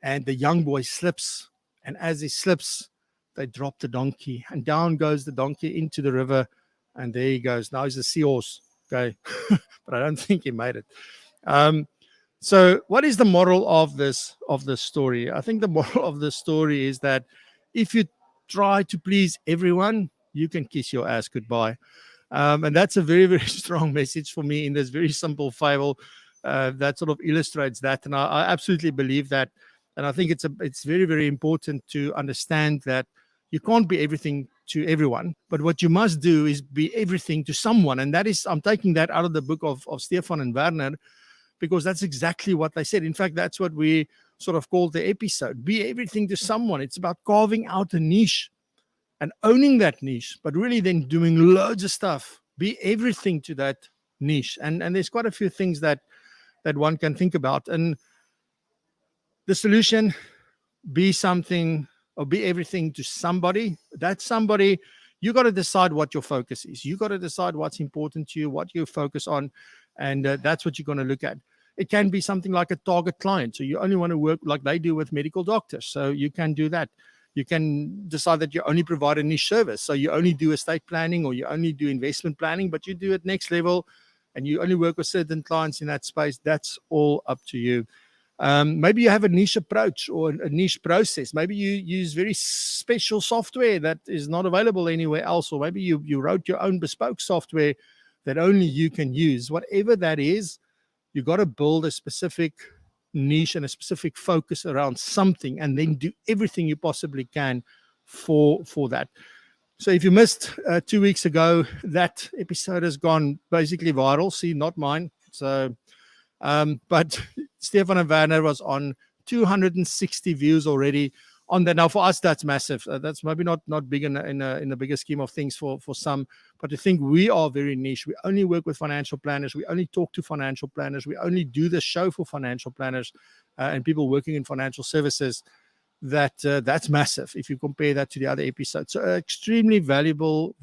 and the young boy slips, and as he slips, they drop the donkey, and down goes the donkey into the river, and there he goes. Now he's a seahorse, okay? But I don't think he made it. So what is the moral of this story? I think the moral of the story is that if you try to please everyone, you can kiss your ass goodbye. And that's a very, very strong message for me in this very simple fable that sort of illustrates that. And I absolutely believe that. And I think it's very, very important to understand that you can't be everything to everyone, but what you must do is be everything to someone. And that is, I'm taking that out of the book of Stefan and Werner, because that's exactly what they said. In fact, that's what we sort of called the episode. Be everything to someone. It's about carving out a niche and owning that niche, but really then doing loads of stuff. Be everything to that niche. And there's quite a few things that one can think about. And the solution, be something or be everything to somebody. That somebody, you got to decide what your focus is. You got to decide what's important to you, what you focus on, and that's what you're going to look at. It can be something like a target client. So you only want to work like they do with medical doctors. So you can do that. You can decide that you only provide a niche service. So you only do estate planning, or you only do investment planning, but you do it next level, and you only work with certain clients in that space. That's all up to you. Maybe you have a niche approach or a niche process. Maybe you use very special software that is not available anywhere else, or maybe you wrote your own bespoke software that only you can use. Whatever that is, you got to build a specific niche and a specific focus around something, and then do everything you possibly can for that. So if you missed 2 weeks ago, that episode has gone basically viral. See, not mine. So but Stefan and Werner was on 260 views already on that. Now for us, that's massive. That's maybe not big in the bigger scheme of things for some, but I think we are very niche. We only work with financial planners. We only talk to financial planners. We only do the show for financial planners and people working in financial services. That's massive if you compare that to the other episodes. So extremely valuable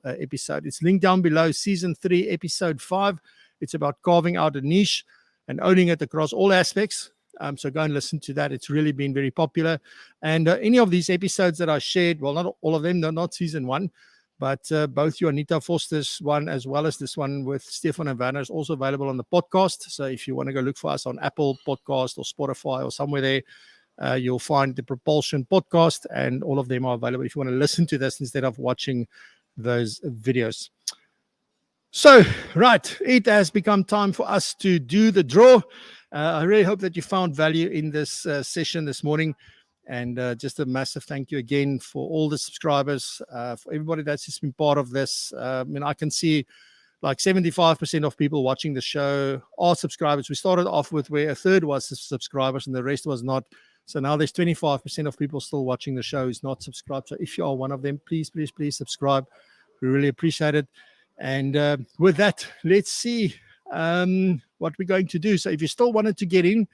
episode. It's linked down below, season 3, episode 5. It's about carving out a niche and owning it across all aspects. So go and listen to that. It's really been very popular. And any of these episodes that I shared, well, not all of them, not season 1, But both Juanita Foster's one as well as this one with Stefan and Werner is also available on the podcast. So if you want to go look for us on Apple Podcast or Spotify or somewhere there, you'll find the Propulsion podcast, and all of them are available if you want to listen to this instead of watching those videos. So, right, it has become time for us to do the draw. I really hope that you found value in this session this morning. And just a massive thank you again for all the subscribers, for everybody that's just been part of this. I can see like 75% of people watching the show are subscribers. We started off with where a third was subscribers and the rest was not. So now there's 25% of people still watching the show who's not subscribed. So if you are one of them, please subscribe. We really appreciate it. And with that, let's see what we're going to do. So if you still wanted to get in,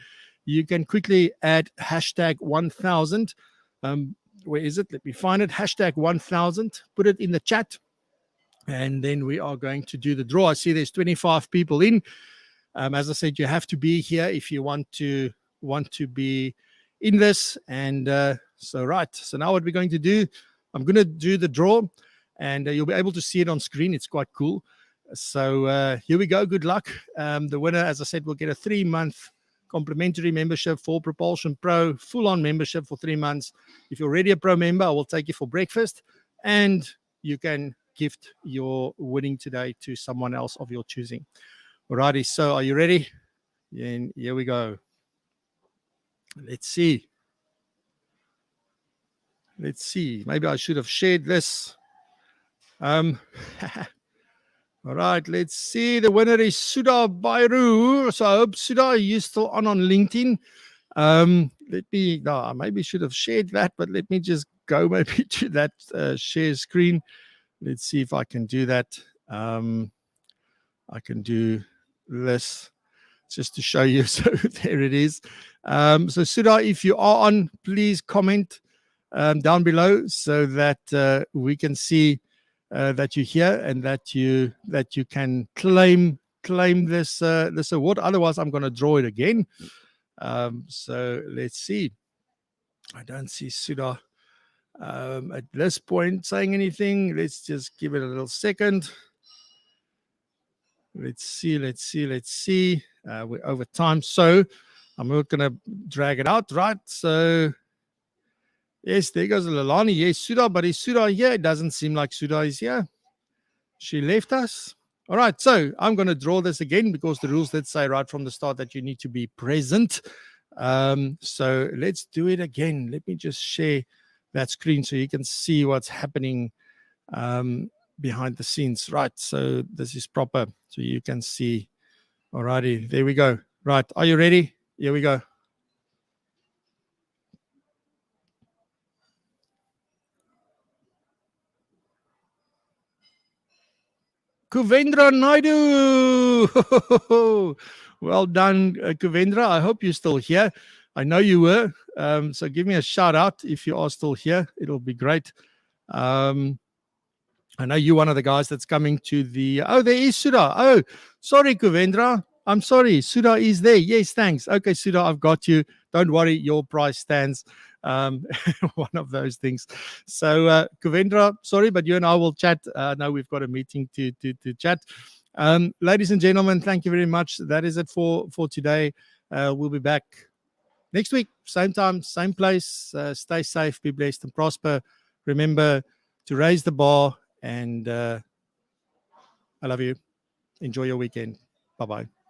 you can quickly add hashtag 1000. Where is it? Let me find it. Hashtag 1000. Put it in the chat. And then we are going to do the draw. I see there's 25 people in. As I said, you have to be here if you want to be in this. And so now what we're going to do, I'm going to do the draw. And you'll be able to see it on screen. It's quite cool. So here we go. Good luck. The winner, as I said, will get a 3-month complimentary membership for Propulsion Pro, full-on membership for 3 months. If you're already a Pro member, I will take you for breakfast. And you can gift your winning today to someone else of your choosing. Alrighty, so are you ready? And here we go. Let's see. Maybe I should have shared this. All right, let's see. The winner is Sudha Bairu. So I hope, Sudha, you're still on LinkedIn. I maybe should have shared that, but let me just go maybe to that share screen. Let's see if I can do that. I can do this just to show you. So there it is. So Sudha, if you are on, please comment down below so that we can see that you're here and that you can claim this award. Otherwise, I'm going to draw it again. So let's see. I don't see Sudha at this point saying anything. Let's just give it a little second. Let's see. We're over time, so I'm not going to drag it out, right? So yes, there goes Lalani. Yes, Sudha, but is Sudha here? It doesn't seem like Sudha is here. She left us. All right, so I'm going to draw this again because the rules did say right from the start that you need to be present. So let's do it again. Let me just share that screen so you can see what's happening behind the scenes. Right, so this is proper, so you can see. All righty, there we go. Right, are you ready? Here we go. Kuvendra Naidu. Well done, Kuvendra. I hope you're still here. I know you were. So give me a shout out if you are still here. It'll be great. I know you're one of the guys that's coming to the... Oh, there is Sudha. Oh, sorry, Kuvendra. I'm sorry. Sudha is there. Yes, thanks. Okay, Sudha, I've got you. Don't worry. Your prize stands. One of those things. So Kuvendra, sorry, but you and I will chat. Now we've got a meeting to chat. Ladies and gentlemen, thank you very much. That is it for today. We'll be back next week, same time, same place. Stay safe, be blessed and prosper. Remember to raise the bar, and I love you. Enjoy your weekend. Bye-bye.